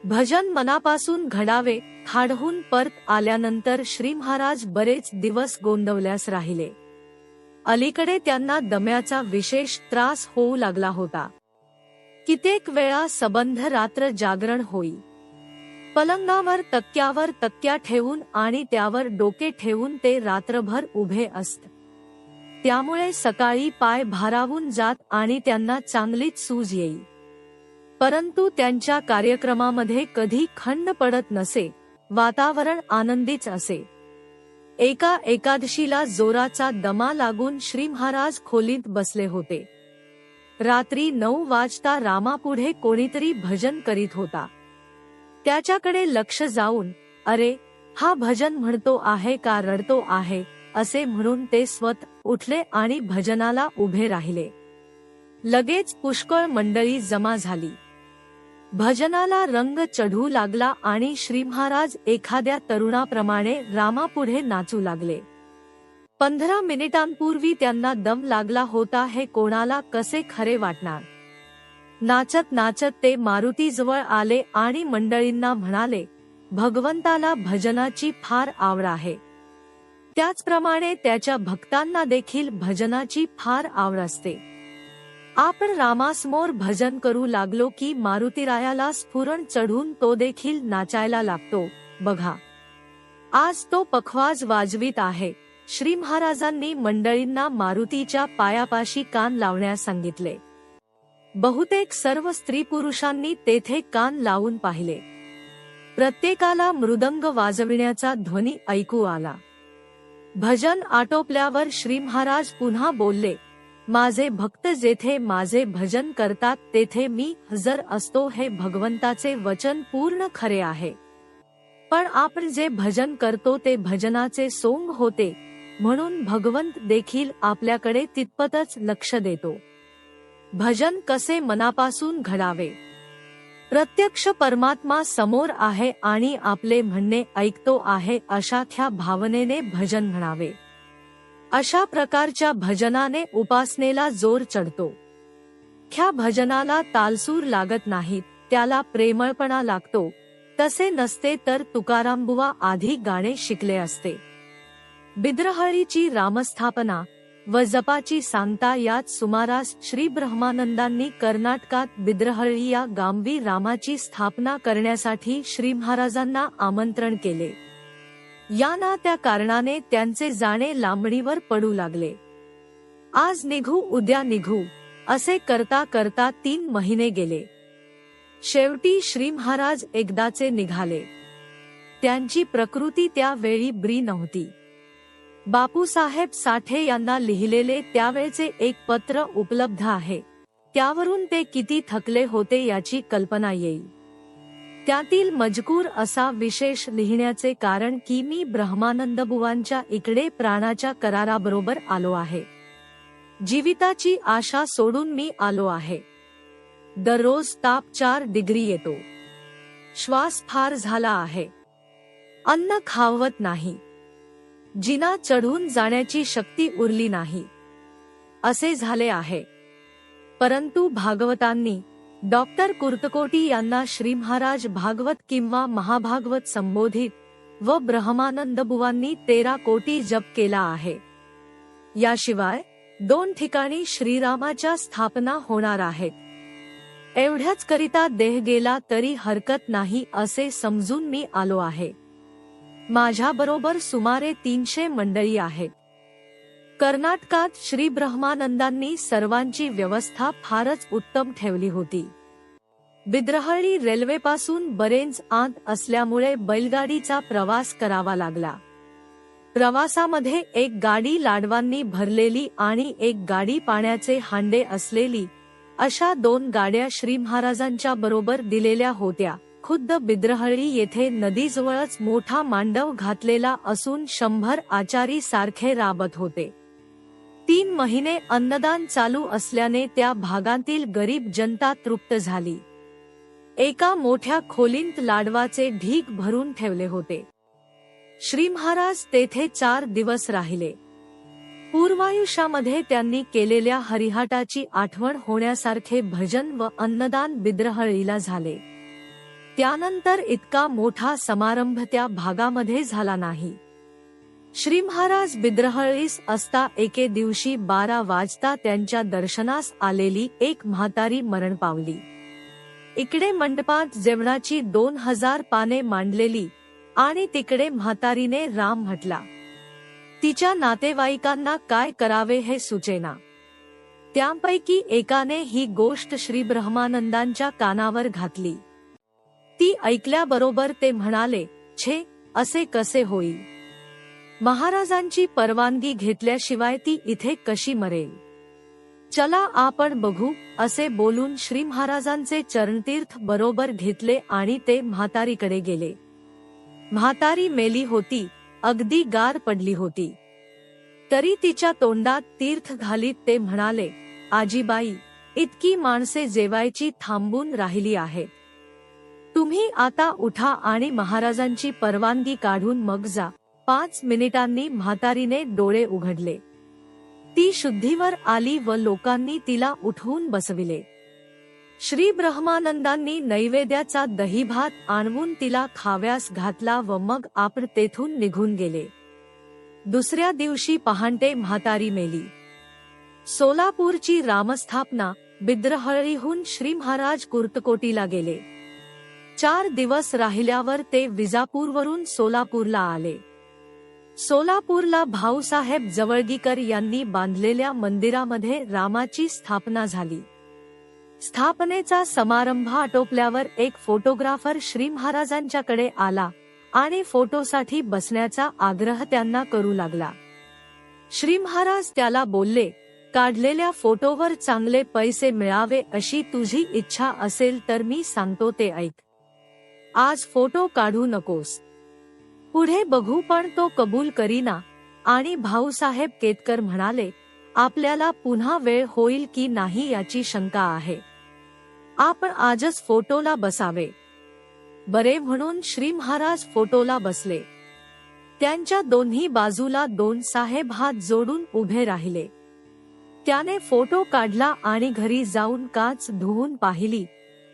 भजन मनापासून घडावे. खाडहून परत आल्यानंतर श्री महाराज बरेच दिवस गोंदवल्यास राहिले. अलीकडे त्यांना दम्याचा विशेष त्रास होऊ लागला होता. कित्येक वेळा सबंध रात्र जागरण होई. पलंगावर तक्क्यावर तक्क्या ठेवून आणि त्यावर डोके ठेवून ते रात्रभर उभे असत. त्यामुळे सकाळी पाय भारावून जात आणि त्यांना चांगलीच सूज येई. परंतु त्यांच्या कार्यक्रमामध्ये कधी खंड पडत नसे. वातावरण आनंदीच असे. एका एकादशीला जोराचा दमा लागून श्री महाराज खोलीत बसले होते. रात्री 9 वाजता रामापुढे कोणीतरी भजन करीत होता. त्याच्याकडे लक्ष जाऊन, अरे, हा भजन म्हणतो आहे का रडतो आहे, असे म्हणून ते स्वतः उठले आणि भजनाला उभे राहिले. लगेच पुष्कळ मंडळी जमा झाली. भजनाला रंग चढू लागला आणि श्री महाराज एखाद्या तरुणाप्रमाणे रामापुढे नाचू लागले. 15 मिनिटांपूर्वी त्यांना दम लागला होता. हे कोणाला कसे खरे वाटणार. नाचत नाचत ते मारुतीजवळ आले आणि मंडळींना म्हणाले, भगवंताला भजनाची फार आवड आहे. त्याचप्रमाणे त्याच्या भक्तांना देखील भजनाची फार आवड असते. आपण रामासमोर भजन करू लागलो की मारुतीरायाला स्फुरण चढून तो देखील नाचायला लागतो. बघा, आज तो पखवाज वाजवीत आहे. श्री महाराजांनी मंडळींना मारुतीच्या पायापाशी कान लावण्यास सांगितले. बहुतेक सर्व स्त्री पुरुषांनी तेथे कान लावून पाहिले. प्रत्येकाला मृदंग वाजविण्याचा ध्वनी ऐकू आला. भजन आटोपल्यावर श्री महाराज पुन्हा बोलले, माझे भक्त जेथे माझे भजन करतात तेथे मी हजर असतो. हे भगवंताचे वचन पूर्ण खरे आहे. पण आपण जे भजन करतो ते भजनाचे सोंग होते, म्हणून भगवंत देखील आपल्याकडे तितपतच लक्ष देतो. भजन कसे मनापासून घडावे. प्रत्यक्ष परमात्मा समोर आहे आणि आपले म्हणणे ऐकतो आहे अशा ख्या भावनेने भजन म्हणावे. अशा प्रकारच्या भजनाने उपासनेला जोर चढतो. ख्या भजनाला तालसूर लागत नाहीत, त्याला प्रेमळपणा लागतो. तसे नसते तर तुकारामबुवा आधी गाणे शिकले असते. बिद्रहळीची रामस्थापना व जपाची सांगता याच सुमारास श्री ब्रह्मानंदांनी कर्नाटकात बिद्रहळी या गांवी रामाची स्थापना करण्यासाठी श्री महाराजांना आमंत्रण केले. या त्या कारणाने त्यांचे जाणे लांबणीवर पडू लागले. आज निघू उद्या निघू असे करता करता 3 महिने गेले. शेवटी श्री महाराज एकदाचे निघाले. त्यांची प्रकृती त्यावेळी बरी नव्हती. बापूसाहेब साठे यांना लिहिलेले त्यावेळचे एक पत्र उपलब्ध आहे. त्यावरून ते किती थकले होते याची कल्पना येईल. त्यातील मजकूर असा विशेष लिहिण्याचे कारण की मी ब्रह्मानंदबुवांच्या इकडे प्राणाच्या कराराबरोबर आलो आहे. जीविताची आशा सोडून मी आलो आहे. दररोज ताप 4 डिग्री येतो. श्वास फार झाला आहे. अन्न खावत नाही. जिना चढून जाण्याची शक्ती उरली नाही. असे झाले आहे. परंतु भागवतांनी डॉक्टर कुर्तकोटी यांना श्री महाराज भागवत किंवा महाभागवत संबोधित व ब्रह्मानंदबुवांनी 13 कोटी जप केला आहे. याशिवाय 2 ठिकाणी श्रीरामाच्या स्थापना होणार आहेत. एवढ्याच करिता देह गेला तरी हरकत नाही असे समजून मी आलो आहे. माझ्या बरोबर सुमारे 300 मंडळी आहेत. कर्नाटकात श्री ब्रह्मानंदांनी सर्वांची व्यवस्था फारच उत्तम ठेवली होती. बिद्रहळी रेल्वेपासून बरेच आत असल्यामुळे बैलगाडीचा प्रवास करावा लागला. प्रवासामध्ये एक गाडी लाडवांनी भरलेली आणि एक गाडी पाण्याचे हांडे असलेली अशा 2 गाड्या श्री महाराजांच्या बरोबर दिलेल्या होत्या. खुद्द बिद्रहळी येथे नदीजवळच मोठा मांडव घातलेला असून 100 आचारी सारखे राबत होते. 3 महिने अन्नदान चालू असल्याने त्या भागातील गरीब जनता तृप्त झाली. एका मोठ्या खोलीत लाडवाचे ढीग भरून ठेवले होते. श्री महाराज तेथे 4 दिवस राहिले. पूर्वायुष्यामध्ये त्यांनी केलेल्या हरिहाटाची आठवण होण्यासारखे भजन व अन्नदान बिद्रहळीला झाले. त्यानंतर इतका मोठा समारंभ त्या भागामध्ये झाला नाही. श्री महाराज बिद्रहळीस असता एके दिवशी 12 वाजता त्यांच्या दर्शनास आलेली एक म्हातारी मरण पावली. इकडे मंडपात जेवणाची 2000 पाने मांडलेली आणि तिकडे म्हातारीने राम म्हटला. तिच्या नातेवाईकांना काय करावे हे सुचेना. त्यापैकी एकाने ही गोष्ट श्री ब्रह्मानंदांच्या कानावर घातली. ती ऐकल्याबरोबर ते म्हणाले, छे, असे कसे होईल. महाराजांची परवानगी घेतल्याशिवाय ती इथे कशी मरेल. चला आपण बघू असे बोलून श्री महाराजांचे चरणतीर्थ बरोबर घेतले आणि ते म्हातारीकडे गेले. म्हातारी मेली होती. अगदी गार पडली होती. तरी तिच्या तोंडात तीर्थ घालीत ते म्हणाले, आजीबाई, इतकी माणसे जेवायची थांबून राहिली आहेत. तुम्ही आता उठा आणि महाराजांची परवानगी काढून मग जा. 5 मिनिटांनी म्हातारीने डोळे उघडले. ती शुद्धीवर आली व लोकांनी तिला उठवून बसविले. श्री ब्रह्मानंदांनी नैवेद्याचा दहीभात आणवून तिला खाव्यास घातला व मग आपण तेथून निघून गेले. दुसऱ्या दिवशी पहाटे म्हातारी मेली. सोलापूरची रामस्थापना. बिद्रहळ्ळीहून श्री महाराज कुर्तकोटीला गेले. 4 दिवस राहिल्यावर ते विजापूरवरून सोलापूरला आले. सोलापूरला भाऊसाहेब जवळगीकर यांनी बांधलेल्या मंदिरामध्ये रामाची स्थापना झाली. स्थापनेचा समारंभ आटोपल्यावर एक फोटोग्राफर श्री महाराजांच्याकडे आला आणि फोटोसाठी बसण्याचा आग्रह त्यांना करू लागला. श्री महाराज त्याला बोलले, काढलेल्या फोटोवर चांगले पैसे मिळावे अशी तुझी इच्छा असेल तर मी सांगतो ते ऐक. आज फोटो काढू नकोस, पुढे बघू. पण तो कबूल करीना आणि भाऊसाहेब केतकर म्हणाले, आपल्याला पुन्हा वेळ होईल की नाही याची शंका आहे. आपण आजच फोटोला बसावे. बरे म्हणून श्री महाराज फोटोला बसले. त्यांच्या दोन्ही बाजूला 2 साहेब हात जोडून उभे राहिले. त्याने फोटो काढला आणि घरी जाऊन काच धुवून पाहिली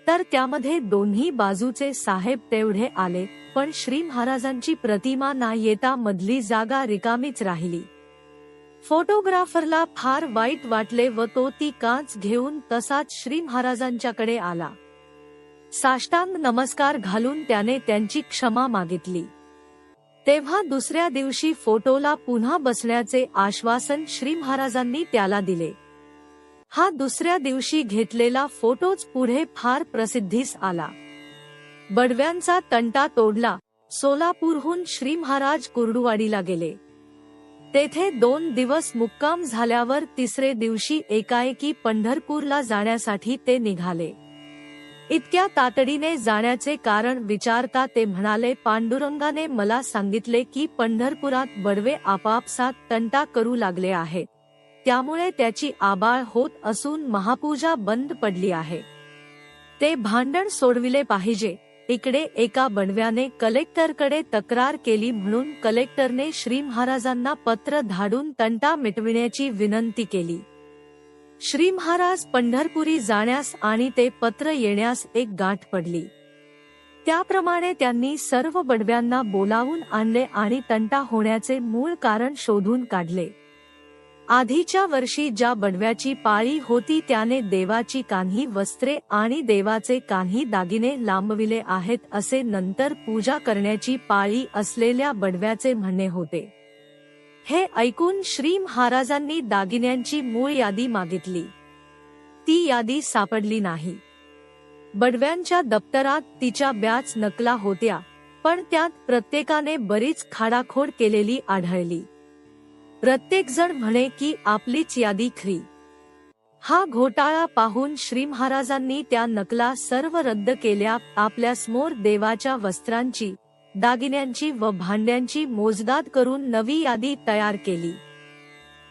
तर त्यामध्ये दोन्ही बाजूचे साहेब तेवढे आले, पण श्री महाराजांची प्रतिमा ना येता मधली जागा रिकामीच राहिली. फोटोग्राफरला फार वाईट वाटले व तो ती काच घेऊन तसाच श्री महाराजांच्याकडे आला. साष्टांग नमस्कार घालून त्याने त्यांची क्षमा मागितली. तेव्हा दुसऱ्या दिवशी फोटोला पुन्हा बसण्याचे आश्वासन श्री महाराजांनी त्याला दिले. हा दुसऱ्या दिवशी घेतलेला फोटोच पुढे फार प्रसिद्धीस आला. बडव्यांचा तंटा तोडला. सोलापूरहून श्री महाराज कुर्डुवाडीला गेले. तेथे 2 दिवस मुक्काम झाल्यावर तिसरे दिवशी एकाएकी पंढरपूरला जाण्यासाठी ते निघाले. इतक्या तातडीने जाण्याचे कारण विचारता ते म्हणाले, पांडुरंगाने मला सांगितले की पंढरपुरात बडवे आपापसात तंटा करू लागले आहेत, त्यामुळे त्याची आबाळ होत असून महापूजा बंद पडली आहे. ते भांडण सोडविले पाहिजे. इकडे एका बडव्याने कलेक्टरकडे तक्रार केली म्हणून कलेक्टरने श्री महाराजांना पत्र धाडून तंटा मिटविण्याची विनंती केली. श्री महाराज पंढरपुरी जाण्यास आणि ते पत्र येण्यास एक गाठ पडली. त्याप्रमाणे त्यांनी सर्व बडव्यांना बोलावून आणले आणि तंटा होण्याचे मूळ कारण शोधून काढले. आधीच्या वर्षी ज्या बडव्याची पाळी होती त्याने देवाची कान्ही वस्त्रे आणि देवाचे कान्ही दागिने लांबविले आहेत असे नंतर पूजा करण्याची पाळी असलेल्या बडव्याचे म्हणणे होते. हे ऐकून श्री महाराजांनी दागिन्यांची मूळ यादी मागितली. ती यादी सापडली नाही. बडव्यांच्या दप्तरात तिच्या बऱ्याच नकला होत्या, पण त्यात प्रत्येकाने बरीच खाडाखोड केलेली आढळली. प्रत्येक जण म्हणे की आपलीच यादी खरी. हा घोटाळा पाहून श्री महाराजांनी त्या नकला सर्व रद्द केल्या. आपल्यासमोर देवाच्या वस्त्रांची, दागिन्यांची व भांड्यांची मोजदाद करून नवी यादी तयार केली.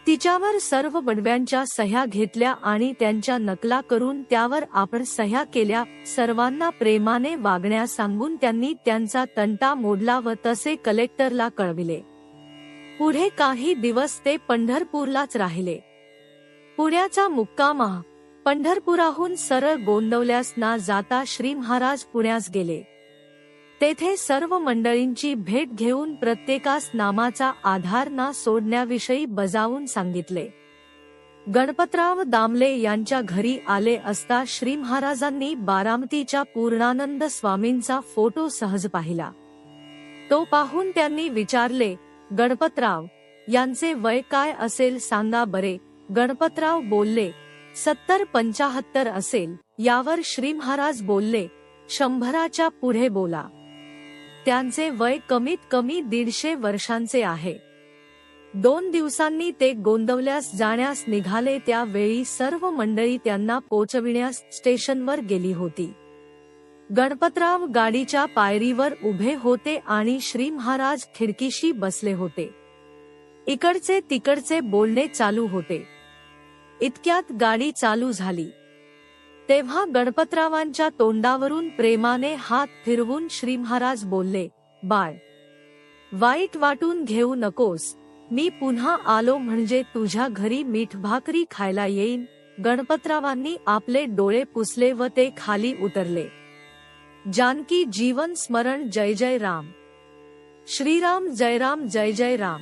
तिच्यावर सर्व बडव्यांच्या सह्या घेतल्या आणि त्यांच्या नकला करून त्यावर आपण सह्या केल्या. सर्वांना प्रेमाने वागण्यास सांगून त्यांनी त्यांचा तंटा मोडला व तसे कलेक्टरला कळविले. पुढे काही दिवस ते पंढरपूरलाच राहिले. पुण्याचा मुक्काम. पंढरपुराहून सरळ गोंदवल्यास ना जाता श्री महाराज पुण्यास गेले. तेथे सर्व मंडळींची भेट घेऊन प्रत्येकास नामाचा आधार ना सोडण्याविषयी बजावून सांगितले. गणपतराव दामले यांच्या घरी आले असता श्री महाराजांनी बारामतीच्या पूर्णानंद स्वामींचा फोटो सहज पाहिला. तो पाहून त्यांनी विचारले, गणपतराव यांचे वय काय असेल सांगा बरे. गणपतराव बोलले, 70-75 असेल. यावर श्री महाराज बोलले, 100च्या पुढे बोला. त्यांचे वय कमीत कमी 150 वर्षांचे आहे. 2 दिवसांनी ते गोंदवल्यास जाण्यास निघाले. त्यावेळी सर्व मंडळी त्यांना पोचविण्यास स्टेशनवर गेली होती. गणपतराव गाडीच्या पायरीवर उभे होते आणि श्री महाराज खिडकीशी बसले होते. इकडचे तिकडचे बोलणे चालू होते. इतक्यात गाडी चालू झाली. तेव्हा गणपतरावांच्या तोंडावरून प्रेमाने हात फिरवून श्री महाराज बोलले, बाळ, वाईट वाटून घेऊ नकोस. मी पुन्हा आलो म्हणजे तुझ्या घरी मीठ भाकरी खायला येईन. गणपतरावांनी आपले डोळे पुसले व ते खाली उतरले. जानकी जीवन स्मरण जय जय राम. श्रीराम जय राम जय जय राम.